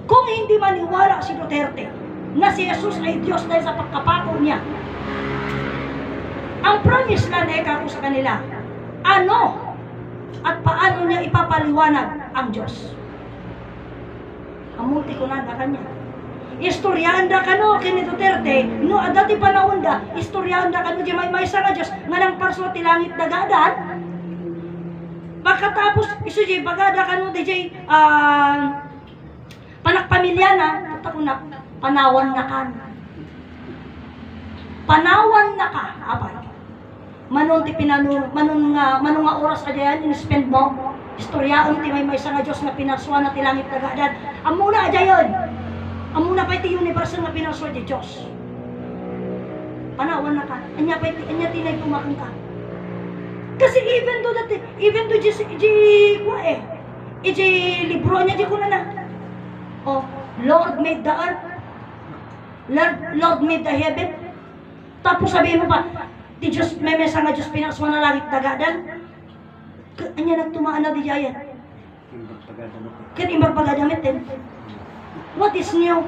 kung hindi maniwala si Duterte na si Jesus ay Diyos dahil sa pagkapako niya, ang promise na neka ko sa kanila, ano at paano niya ipapaliwanag ang Diyos? Amunti ko na kanya. Istoryanda ka no, kini Duterte, no, dati panahon da, istoryanda ka no, di may isa nga Diyos, nga nang parso ti langit dagadan, pagkatapos, iso di, bagada ka no, di panakpamilya na, panawan na ka. Panawan na ka, abay. Manon ti manong nga oras adyan, in-spend mo, istoryaan ti may isa nga Diyos nga pinarsuan na ti langit dagadan, amuna adyan. Amuna pa iti universe nga pinaswa di Diyos. Panawan na ka. Anya tinay tumakang ka. Kasi even do libro niya di ko na. Oh, Lord made the earth. Lord made the heaven. Tapos sabihin mo pa, di Diyos, may mesa nga Diyos pinaswa na langit dagadan. Anya nagtumaan na di jayan. Kaya imbag pagadamit din. What is new?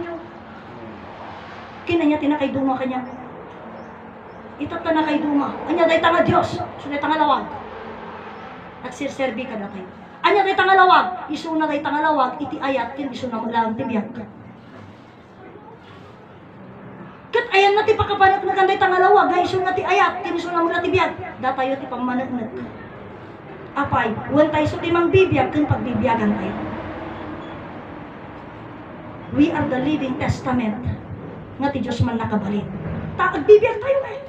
Kina niya tinakay duma kanya. Itat na kay duma. Anya day tanga Dios, sunay tanga lawag. At sirserbi ka datay. Anya day tanga lawag, isuna day tanga lawag iti ayat ken isuna mo lang tibiyag. Ket ayan na ti pakapanak na kanday tanga lawag, ga isuna ti ayat ken isuna mo lang tibiyag. Datayo ti pammanag-nag. Apay, wan tayo so ti mang bibiyag ken pagbibiyagan tayo. We are the living testament nga ti Diyos man nakabalin. Agbibiyag tayo na eh.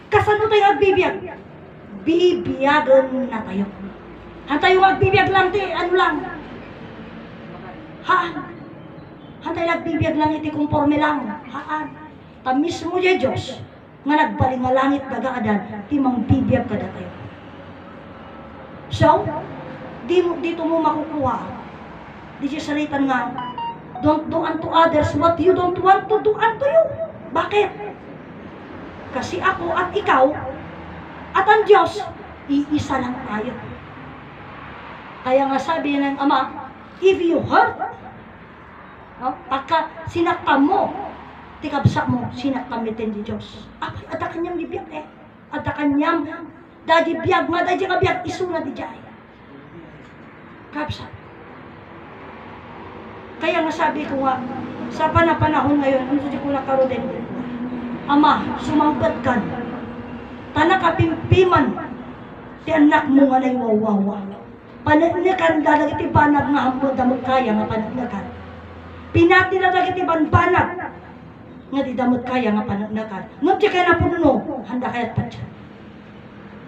Kasano tayo agbibiyag? Bibiyagan na tayo. Hantay yung agbibiyag lang ti, ano lang? Haan. Hantay agbibiyag lang iti konforme lang. Haan. Ta mismo di Diyos nga nagbaling nga langit dagaadan ti mang bibiyag kada tayo. So, dito mo makukuha. Di siya salitan nga, don't do unto others what you don't want to do unto you. Bakit? Kasi ako at ikaw, At ang Diyos, iisa lang tayo. Kaya nga sabi ng Ama, if you hurt, no, pagka sinaktan mo, tikabsak mo, sinaktan mo din di Diyos. Ada kanyang bibiyag eh. Ada kanyang dadi biyag, madadi nga biyag, isuna di jay. Kabsak. Kaya nga sabi ko nga, sa panahon ngayon, ano sa ko nakaroon din, Ama, sumangkat ka. Tanak kapimpiman, ti anak mo nga na wawawa. Panagnakan, dalag iti banag nga hamod damot kaya nga panagnakan. Pinati na dalag iti banag nga di damot kaya nga panagnakan. Nung di kaya na puno, handa kaya't patya.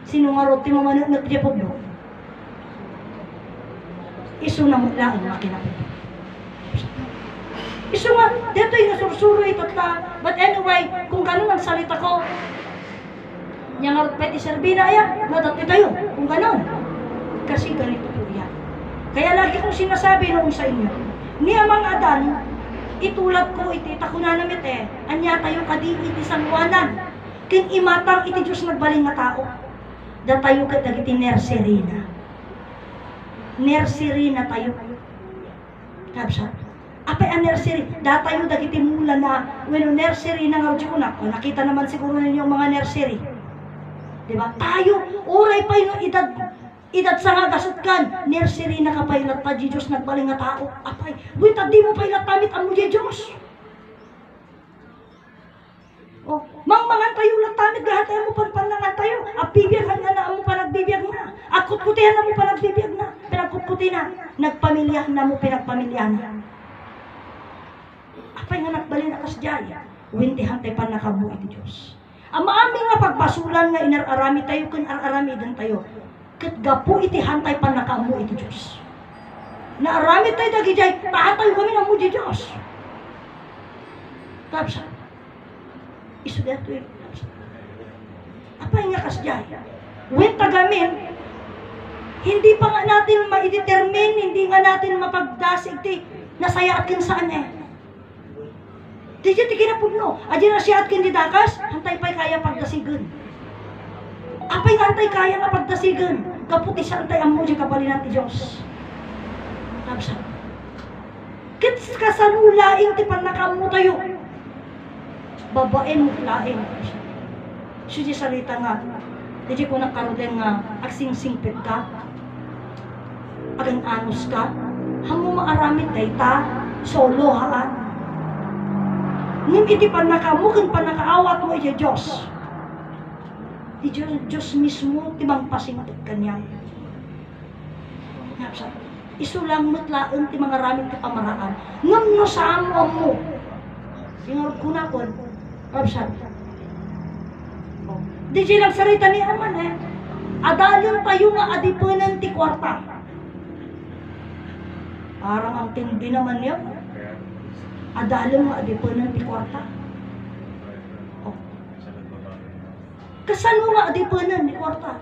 Sino nga roti mo managnak di puno? Iso na mo lang ang kinapit. Iso nga, dito yung nasursuro ito ta. But anyway, kung gano'n ang salita ko, niya nga pwede Serbina, ayan, nadati tayo, kung gano'n. Kasi ganito po yan. Kaya lagi kong sinasabi noong sa inyo, ni amang Adan, itulad ko, itita ko na namit eh, anya tayo kadi iti sanwanan, kin imatang iti Diyos nagbaling nga tao, da tayo kadagiti nursery na. Nursery na tayo. Kapsa, apay ang nursery, da tayo dagiti mula na, when nursery na nga ko na, nakita naman siguro ninyo mga nursery. Diba? Tayo, oray pa yung edad sa nga gasutkan, nursery na kapailat pa, Diyos nagbaling nga tao. Apay, buwit di mo pailat tamit ang mo Diyos. O, mangmangan tayo lang tamit, lahat tayo mo panpanangan tayo. Bibiyaghan nga na mo pa nagbibiyag na. Akut-kutihan na mo pa nagbibiyag na. Pinagkut-kuti na. Nagpamilyahan na mo, pinagpamilyahan na. Apay nga nagbalin akas dyan. Wintihan tayo pa nakabuhi ti Diyos. Ang maami nga pagbasulan nga inararami tayo, kun ararami din tayo. Kat gapu iti hantay pa nakaamu iti Diyos. Naarami tayo dagi jay, tahatay kami na mo di Diyos. Kapsa, iso dato eh. Apay nga kas jay. When tagamin, hindi pa nga natin ma-determine, hindi nga natin mapagdasig ti, nasaya at kinsaan eh. Di dyan ti kinapugno. Adyan na siya at kindidakas, hantay pa'y kaya pagdasigan. Apay nga hantay kaya nga pagdasigan. Kaputi siya hantay ang mo di kapalinan ti Diyos. Kapsa. Kits kasanulaing ti panakamu tayo. Babaen mo laing. Siya di salita nga. Di ko nakaroon nga agsing-singpit ka. Agang anos ka. Hamo maaramit tayo ta. Solo haan. Ngum iti panakamukin panakaawat mo iti Diyos. Di Diyos mismo timang pasingkot kanya. Isulang mutlaan ti mga ramit ti pamaraan. Ngum no sa amo mo. Singarot ko na kon. Rabsan. Di silang sarita ni Aman eh. Adalyon tayo nga adipunan ti kwarta. Parang ang tindi naman yun. Adalong nga adipunan ti kwarta. Oh. Kasano nga adipunan ti kwarta?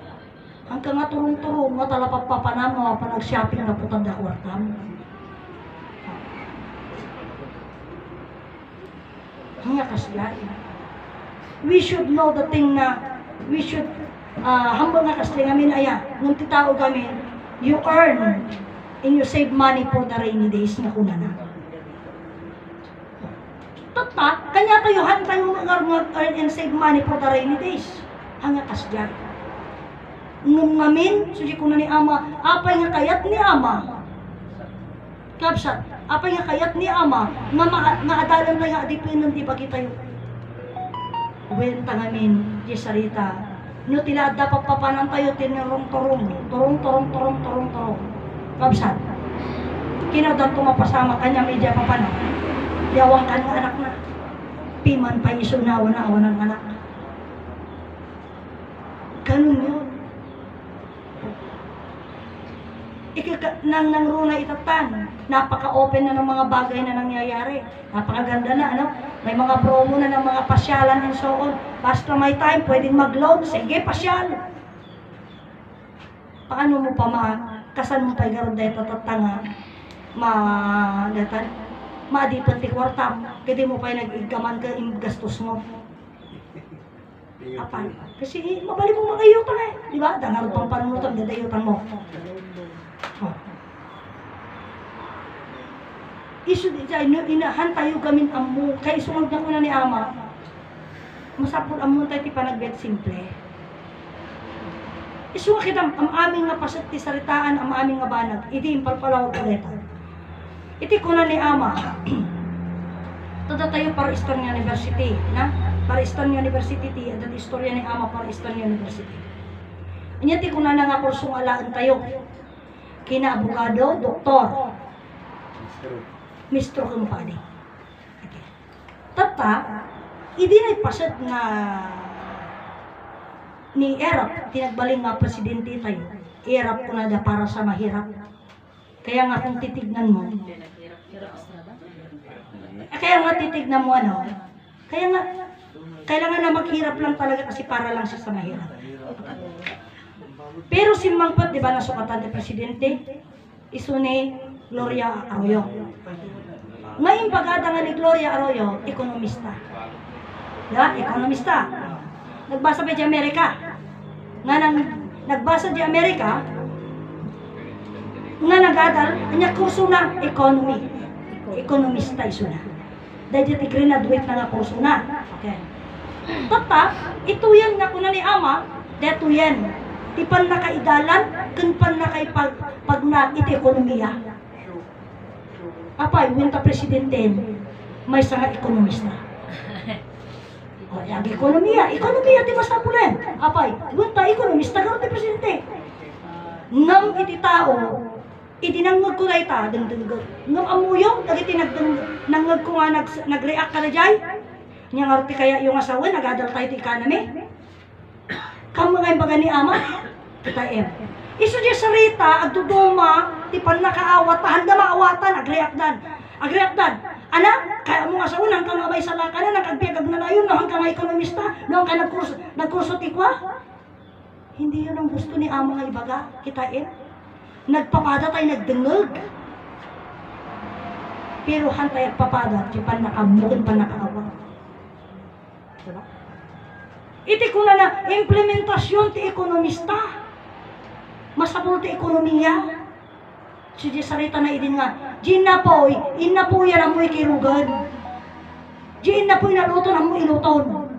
Hanggang nga turong-turong, nga talapagpapanam, nga panag-shopping na putang da kwarta. Hanga kasya. We should know the thing na, we should, hambang nga kasya ngamin aya, nung titao kami, you earn and you save money for the rainy days na kuna na. Tata, kanya tayo hantay mo earn and save money for the rainy days. Hanga kasya. Nung ngamin, susi ko na ni Ama, apay nga kayat ni Ama. Kapsat, apay nga kayat ni Ama, nga adalan na nga adipinan di ba kita yung wenta ngamin, di sarita. No tilada pagpapanan tayo, tinurong-turong, turong. Kapsat, kinaudan tumapasama kanya medya papanan. Yawang ka ng anak na. Piman pa isunawa na awan ng anak. Ganun yun. Nang runa itatan, napaka-open na ng mga bagay na nangyayari. Napakaganda na, ano? May mga promo na ng mga pasyalan and so on. Basta may time, pwedeng mag-loan. Sige, pasyal. Paano mo pa kasan mo pa garon dahil tatatanga maadipan ti kwartam. Kaya mo pa nag-igaman ka yung gastos mo. Apa? Kasi mabalik mo mga iyutan eh. Di ba? Dangarot pang panunutan, dadayutan mo. Oh. Isu di dyan, inahan tayo gamin amu. Kaya sunod na ko na ni Ama. Masapul amu tayo ti panagbet simple. Isu nga kita, ang aming nga pasat ti saritaan, ang aming nga banag. Iti impalpalaw kuleta. Iti ko na ni Ama. Tada tayo para Eastern University, na? Para Eastern University ti, at istorya ni Ama para Eastern University. Inya ti kuna na nga kursong alaan tayo. Kina abogado, doktor. Mr. Kumpani. Okay. Tata, idi na ipasad nga ni Erap, tinagbaling nga presidente tayo. Erap ko na da para sa mahirap. Kaya nga kung titignan mo, kaya nga titignan mo ano, kaya nga, kailangan na maghirap lang talaga kasi para lang siya sa mahirap. Pero si Mangpot, di ba, nasukatan ni Presidente, iso ni Gloria Arroyo. Ngayon pagkada nga ni Gloria Arroyo, ekonomista. Diba? Ekonomista. Nagbasa pa di Amerika. Nga nang nagbasa di Amerika, nga nag-adal, kanya kurso na economy. Ekonomista iso na. Dahil di graduate na nga kurso na. Okay. Tata, ito yan nga kuna ni Ama, dito yan. Ipan na kaidalan, kunpan na kay pag na iti ekonomiya. Apay, winta presidente, may sanga ekonomista. O, yung ekonomiya, di basta pulen. Apay, winta ekonomista, gano'n ti presidente. Ngam iti tao, itinangag ko na ita, ngam amuyong, dagiti nangag ko nga nag-react ka na dyan. Niyang arti kaya yung asawa, nag-adal tayo ti economy. Kamu nga yung baga ni Ama, kita iso di sarita, agduduma, ti pan nakaawat, handa maawatan, agreakdan. Anak, kaya mo nga sa unang kang abay sa laka na, nagagbiagag na yun, noong ka nga ekonomista, noong ka nagkurso tikwa. Hindi yun ang gusto ni Ama nga ibaga, kita nagpapada tayo, nagdengag. Pero hantay agpapada, ti pan nakamukin, pan nakaawat. Diba? Iti ko na implementasyon ti ekonomista. Masapul ti ekonomiya. Si di sarita na idin nga, Ginapoy, inapoy yan amoy kirugan. Ginapoy naluton amoy iluton.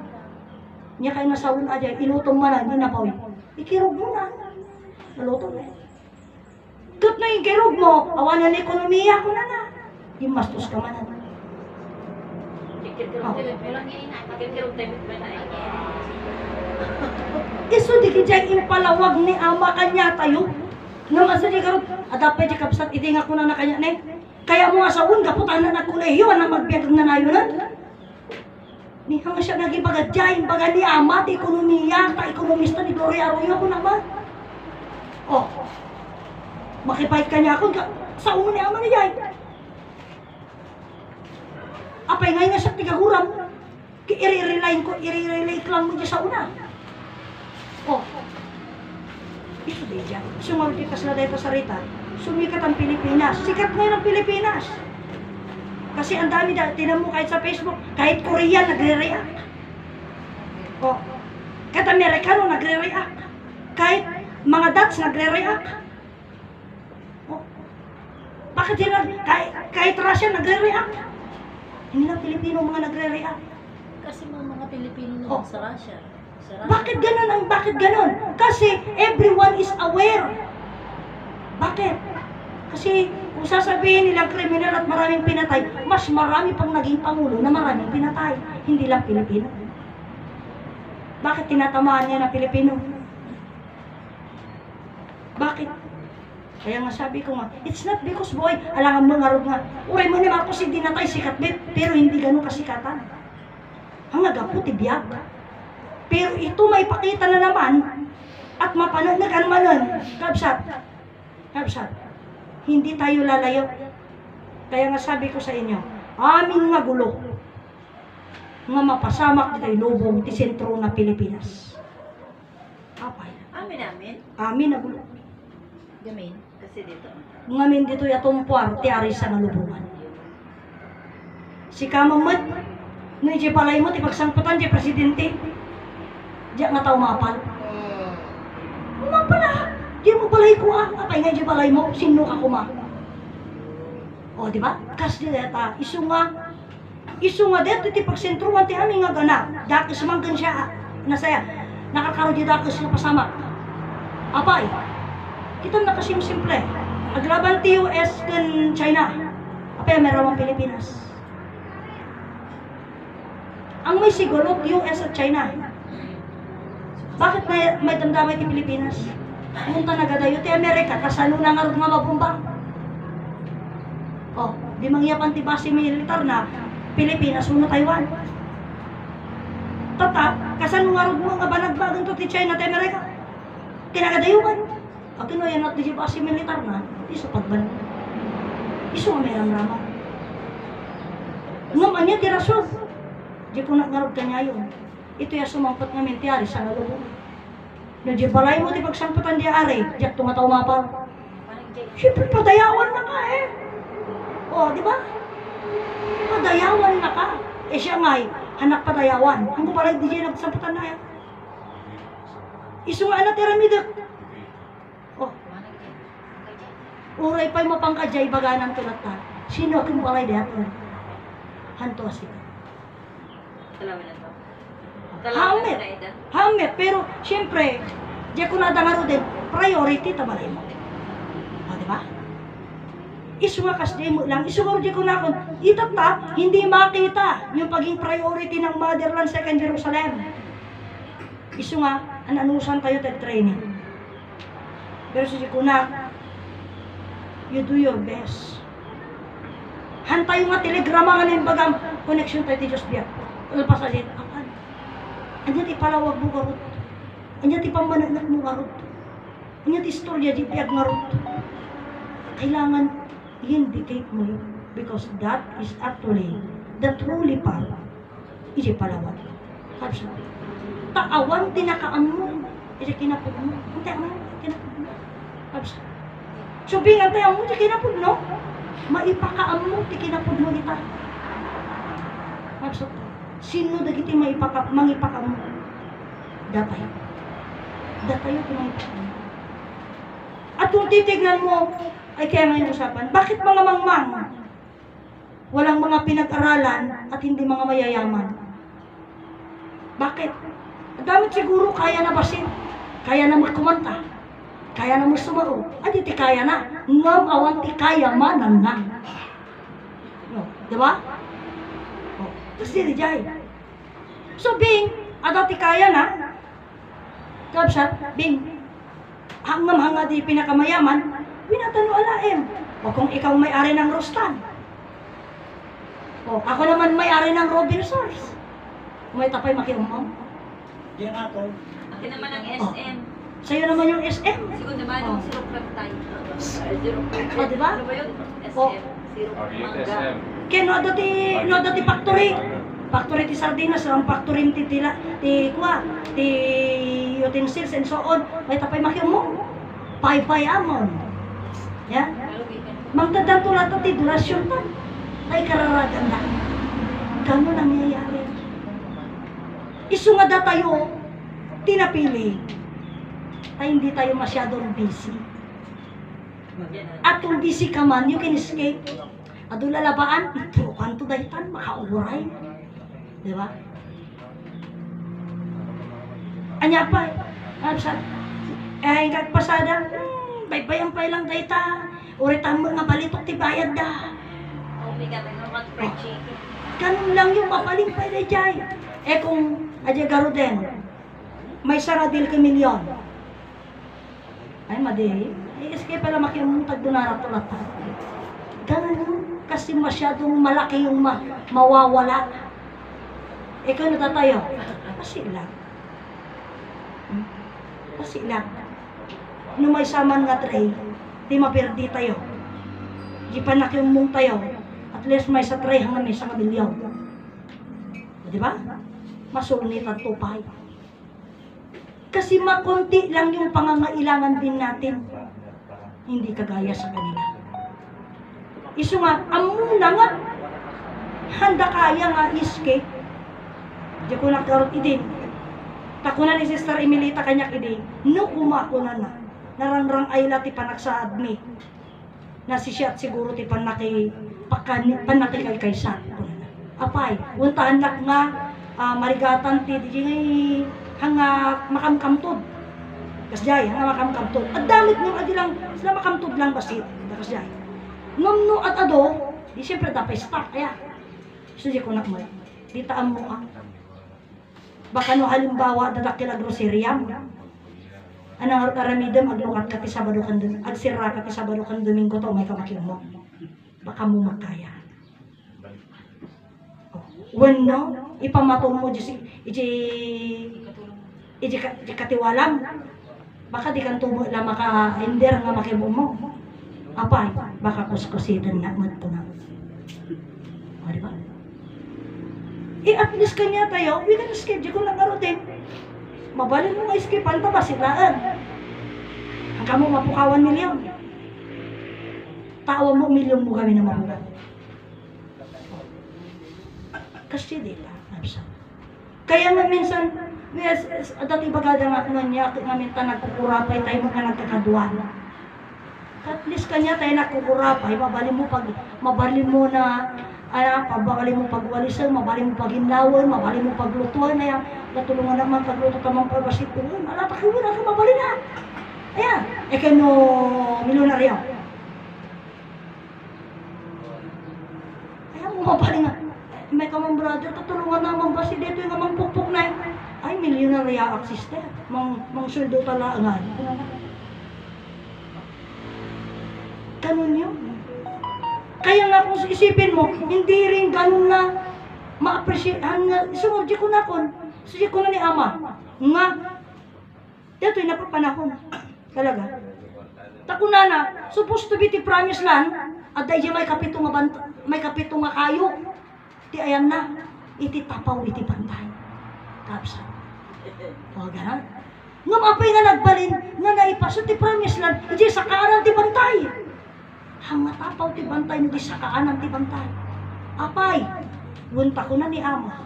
Nya kay nasawon aja, iluton man ang ginapoy. Ikirug mo na. Naluton eh. Gat na yung kirug mo, awan yan ekonomiya ko na na. Imastos ka man. Iso di kajay impalawag ni Ama kanya tayo. Nga masa di karot, adapay di kapsat, iti nga kuna na kanya ne. Kaya mo asawon, kaputan na nagkulehiyo, na magbiagag na nayo na. Ni nga siya nagibagad baga ni Ama, ti ekonomiya, ta ekonomista ni Gloria Arroyo ko naman. Oh, makipahit kanya ako, sa umo ni Ama ni Jay. Apay ngayon nga siya tigaguram. I-relate lang mo dyan sa una. Oh. Ito din dyan. Sumaritikas na dito sa Rita. Sumikat ang Pilipinas. Sikat ngayon ang Pilipinas. Kasi ang dami dahil, tinan mo kahit sa Facebook, kahit Korean nagre-react. Oh. Kahit Amerikano nagre-react. Kahit mga Dutch nagre-react. Oh. Bakit yun? Kahit Russia nagre-react. Hindi lang Pilipino mga nagre-react. Kasi mga Pilipino naman sa Russia. Bakit ganon? Kasi everyone is aware. Bakit? Kasi kung sasabihin nilang kriminal at maraming pinatay, mas marami pang naging pangulo na maraming pinatay. Hindi lang Pilipino. Bakit tinatamaan niya na Pilipino? Bakit? Kaya nga sabi ko nga, it's not because boy, alangan mo nga nga, uray mo ni Marcos hindi natay sikat bet, pero hindi ganun kasikatan. Ang nagapo, tibiyag. Pero ito may pakita na naman, at mapananagan manon, kabsat, hindi tayo lalayo. Kaya nga sabi ko sa inyo, amin nga gulo, nga mapasamak tayo lubong ti sentro na Pilipinas. Apay. Amin na gulo. Gamin, kasi dito. Ngamin dito yatumpuar, ti ari sa nalubungan. Si Kamamat, no iti palay mo, ti pagsangputan, ti presidente. Diyan nga tao mapal. Mapala. Di mo balay ko apay nga di balay mo, sino ka kuma. O, di ba? Kas di deta, iso nga dito, ti pagsentruan ti amin nga gana. Dakis manggan siya, nasaya, nakakaro di dakis nga pasama. Apay, kita nakasimsimple. Aglaban ti US kan China. Apay, meron ang Pilipinas. Ang may sigurot, US at China. Bakit may damdamay ti Pilipinas? Punta na gadayo ti Amerika, kasano na nga nga mabumba. Oh, di mangyapan ti base militar na Pilipinas muna Taiwan. Tata, kasano nga mo nga banagbagan to ti China ti Amerika? Kinagadayuan. Ang kinuyan at di base militar na, iso pagban. Iso nga may ramraman. Ngam anya ti rason. Di ko nagngarod kanya yun. Ito yung sumangpat nga mentiyari sa nalubong. No, di balay mo, di pagsamputan di ari, diyak tunga tao mapal. Siyempre, padayawan na ka eh. O, di ba? Padayawan na ka. Eh siya nga'y, anak padayawan. Ang balay di dyan nagsamputan na yan. Iso nga na tiramidak. O, uray pa'y mapangkajay baganan tulad ta. Sino akong balay di ato? Hanto asika. Hamit, pero siyempre, di ako nadangaro din, priority tabalay mo. O, di ba? Isu nga kas di mo lang, isu nga di ko na kung itata, hindi makita yung paging priority ng Motherland Second Jerusalem. Isu nga, ananusan tayo tayo training. Pero si ko na, you do your best. Hantay nga telegrama nga ng bagang connection tayo ti Diyos biya. Ulpas alit, apan. Anyan ipalawag mo karot. Anyan ipamananak mo karot. Anyan istorya di piyag karot. Kailangan i-indicate mo yun. Because that is actually the truly part. Isi palawag. Kapsa. Taawan tinakaan mo. Isi kinapod mo. Antay mo, kinapod mo. Kapsa. So, bingantay mo, di kinapod no? Maipakaan mo, di kinapod mo kita. Kapsa. Sino dagiti mangipakam mo? Datay. Datay yung mangipakam mo. At kung titignan mo, ay kaya ngayon usapan, bakit mga mangmang? Walang mga pinag-aralan at hindi mga mayayaman. Bakit? Ang damit siguro kaya na basin, kaya na magkumanta, kaya na magsumaro, at iti kaya na, ngam awan ti kaya manan na. No, di ba? Tapos dinijay. So, Bing, adati kaya na, kapsat, Bing, hangam hanga di pinakamayaman, pinatano alaim. O kung ikaw may-ari ng Rostan. O, ako naman may-ari ng Robinsons. May tapay makiumam. Yan ato. Akin naman ang SM. Sa'yo naman yung SM. Siguro naman yung zero prep time. Zero prep. O, diba? Ano ba yun? O. SM. Zero mangga. Kaya no dati factory. Factory ti sardinas, ang factory ti tila, ti kuha, ti utensils and so on. May tapay makiumam. Pay amon. Ya? Magdadang tulad ti durasyon ta. Ay kararagan na. Gano'n nangyayari. Isu nga da tayo, tinapili. Ay hindi tayo masyadong busy. At kung busy ka man, you can escape. Ado lalabaan, ito, kanto daytan, makauray. Di ba? Anya pa, hinggat pasada, baybayang pa lang dayta. Uritan mo nga balitok ti bayad da. Oh my God, ano ka fried chicken? Ganun lang yung mapaling pa na jay. Eh kung adya garo din, may saradil ka milyon. Ay madi, escape pala makimutag doon na tulat. Ganun yun, kasi masyadong malaki yung mawawala. Ikaw na tayo, kasi lang. Kasi lang. Nung may saman nga tray, di mapirdi tayo. Di pa nakimong tayo. At least may sa tray hanggang may sa milyon. Di ba? Masunit at tupay. Kasi makunti lang yung pangangailangan din natin. Hindi kagaya sa kanila. Isu nga, amuna nga. Handa kaya nga escape. Di ko nagkaroon idin. Takunan ni Sister Emilita kanya kidi, no kumakunan na. Narangrang ay ti panagsaad mi. Na si siya siguro ti panaki kay kaysa. Apay, untahan nak nga marigatan ti di hanga makamkamtod. Kasjay, hanga makamkamtod. At damit nung adilang sila makamtod lang basit. Kasjay. No at ado, di siyempre dapat start kaya. Susi ko nak mo. Di taan mo ka. Baka no halimbawa dadakil ag roseriam. Anang karamidam aglukat ka ti Sabado kan Domingo, agsira ka ti Sabado kan Domingo to may kamakil mo. Baka mo makaya. When no, ipamatong mo iji katiwalam. Baka di kan tubo la maka-ender nga makibo mo. Apay, baka kuskusitan na mat na. O, diba? At least kanya tayo, we can schedule kung nag-arotin. Mabalin mo nga-skipan pa ba silaan? Ang kamo mapukawan milyon. Tawa mo, milyon mo kami na mabulan. Kasi dila, absa. Kaya nga minsan, dati bagada nga niya, nga minsan nagkukurapay tayo mga nagkakaduan. At least kanya tayo nagkukurapay, mabalin mo na pabalin mo pagwalisan, mabalin mo paginlawan, mabalin mo paglutuan, na natulungan naman pagluto tamang pagbasit ko. Alata kiwin, ako mabalin na. Ayan, kano milyonaryo. Ayan mo mabalin nga. May kamang brother, tutulungan naman ba si dito yung amang pukpuk na yun? Ay, milyonaryo aksiste. Mang sweldo talangan. Ganun yun. Kaya nga kung isipin mo, hindi rin ganun na ma-appreciate. Sumurdi ko na kon. Sumurdi ko na ni Ama. Nga. Dito yung napapanahon. Talaga. Takuna na, supposed to be ti promised land, at dahil may kapito nga kayo. Ti ayan na. Iti tapaw, iti pantay. Kapsa. O, gano'n. Nga mapay nga nagbalin, nga naipaso ti promised land, iti sa kaaran ti pantay. Hanga tapaw ti bantay, hindi sa kaanan ti bantay. Apay, wunta ko na ni Ama.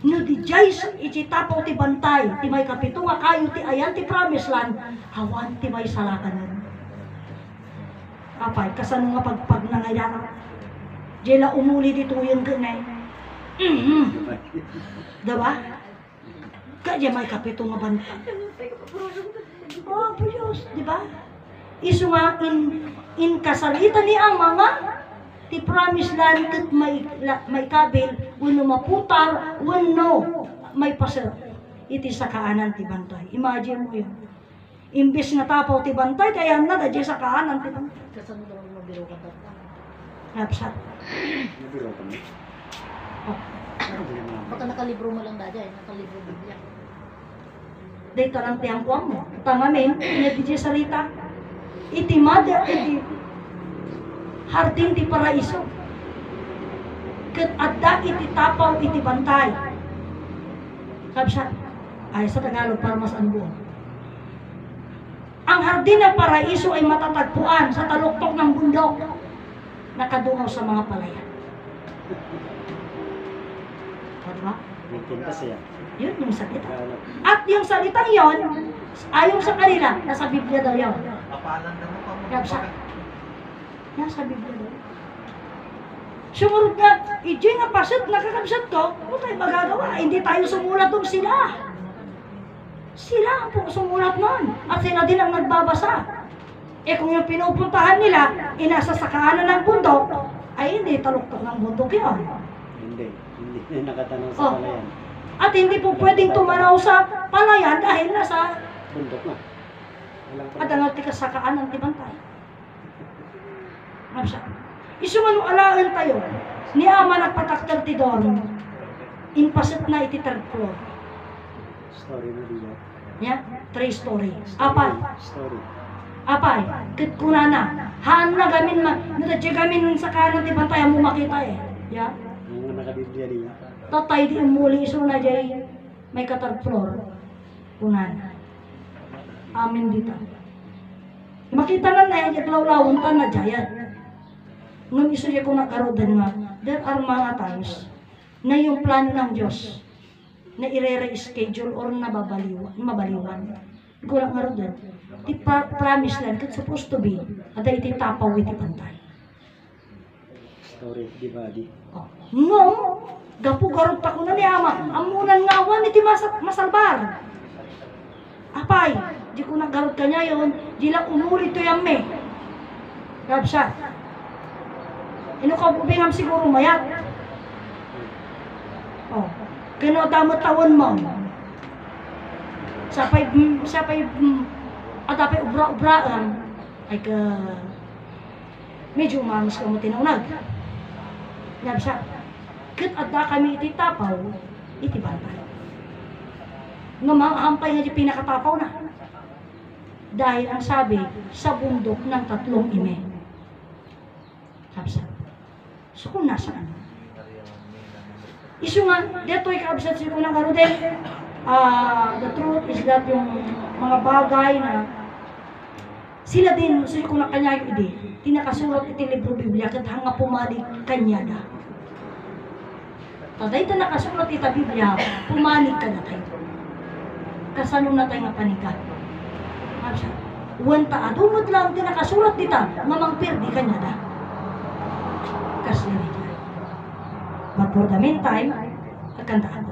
No di jay iti tapaw ti bantay, ti may kapito nga kayo ti ayan ti promised land, awan ti may salakanan. Apay, kasano nga pagpag nangayara. Jela umuli dito yung ganay. Diba? Kaya may kapito nga bantay. Oh, Diyos, diba? Isu nga in kasalita ni Ama nga ti promised land ket may kabil wenno maputar wenno may paser iti sa kaanan ti bantay. Imagine mo yun. Imbes nga tapaw ti bantay kaya na dadya sa kaanan ti bantay. Kasano daw mabiro ka ba? Napsat. Nabiro ka mo? Oh. Baka nakalibro mo lang dadya, nakalibro Biblia. Dito lang tiyang kuwang mo. Tangamin, inadidya salita. Iti mada, iti hardin ti paraiso. Ket adda iti tapaw iti bantay. Kabsa, ay sa Tagalog para mas anbuo. Ang hardin ng paraiso ay matatagpuan sa taluktok ng bundok, nakadungaw sa mga palayan. Diba? Nagpunta siya. Yun yung salita. At yung salitang yon, ayon sa kanila, nasa Biblia daw yun. Kapalan na mo pa mo. Kapsa. Nasa Biblia daw. Sumunod nga, iji nga pasit, nakakabsat ko, ano tayo magagawa? Hindi tayo sumulat doon sila. Sila ang sumulat nun. At sila din ang nagbabasa. Kung yung pinupuntahan nila, inasa sa kaanan ng bundok, ay hindi taluktok ng bundok yun. Hindi nakatanong sa Oh. palayan. At hindi po pwedeng tumanaw sa palayan dahil nasa Bundok na. Walang palayan. adangal ti sa kaanan ti bantay. Mabsa. Isuman alaan tayo. Ni Ama nagpataktal ti doon. Impasit na iti third floor. Story na diya. Ya, 3 story. Apay. Story. Apay. Kit kunana. Haan na gamin nadadya gamin sa kanan ti bantay mo makita eh. Ya. Yung nakabiblia diya. Tatay di umuli iso na jay may third floor. Kunana. Amin dito. Makita na na yung lawlawon ta na jayat. Nung iso niya kung nakarodan nga, there are mga times na yung plano ng Diyos na ire-reschedule or mabaliwan. Kulang nga rin. Di promise lang, kat supposed to be, at iti tapaw iti pantay. Story di body. Oh. Ngom, gapu garot pa ko na ni ama, amunan nga awan iti masalbar. Apay, di ko nagarot kanya yon, di lang umulit to yung me. Rabsa. Ino ka bubingam siguro mayat. Oh, kano damot tawon mo. Sapay at apay ubra-ubraan ay ka medyo umamis ka mo tinunag. Rabsa. Kat at da kami iti tapaw, iti bantay. Nga mga hampay nga di pinakatapaw na. Dahil ang sabi, sa bundok ng 3 ime. Kapsa. So kung nasaan? Isu nga, deto'y kaabsat si Kunang Karudel. The truth is that yung mga bagay na sila din, so kung nakanya yung ide, tinakasulat iti libro Biblia, kat hanga pumalig kanya na. Taday ito nakasulat ita Biblia, pumalig ka na tayo. Kasano na tayo nga panigan. Kapsa. Wanta adumot lang tinakasulat dita, ngamang perdi kanya na. Kasi rin. But for the meantime, agandaan.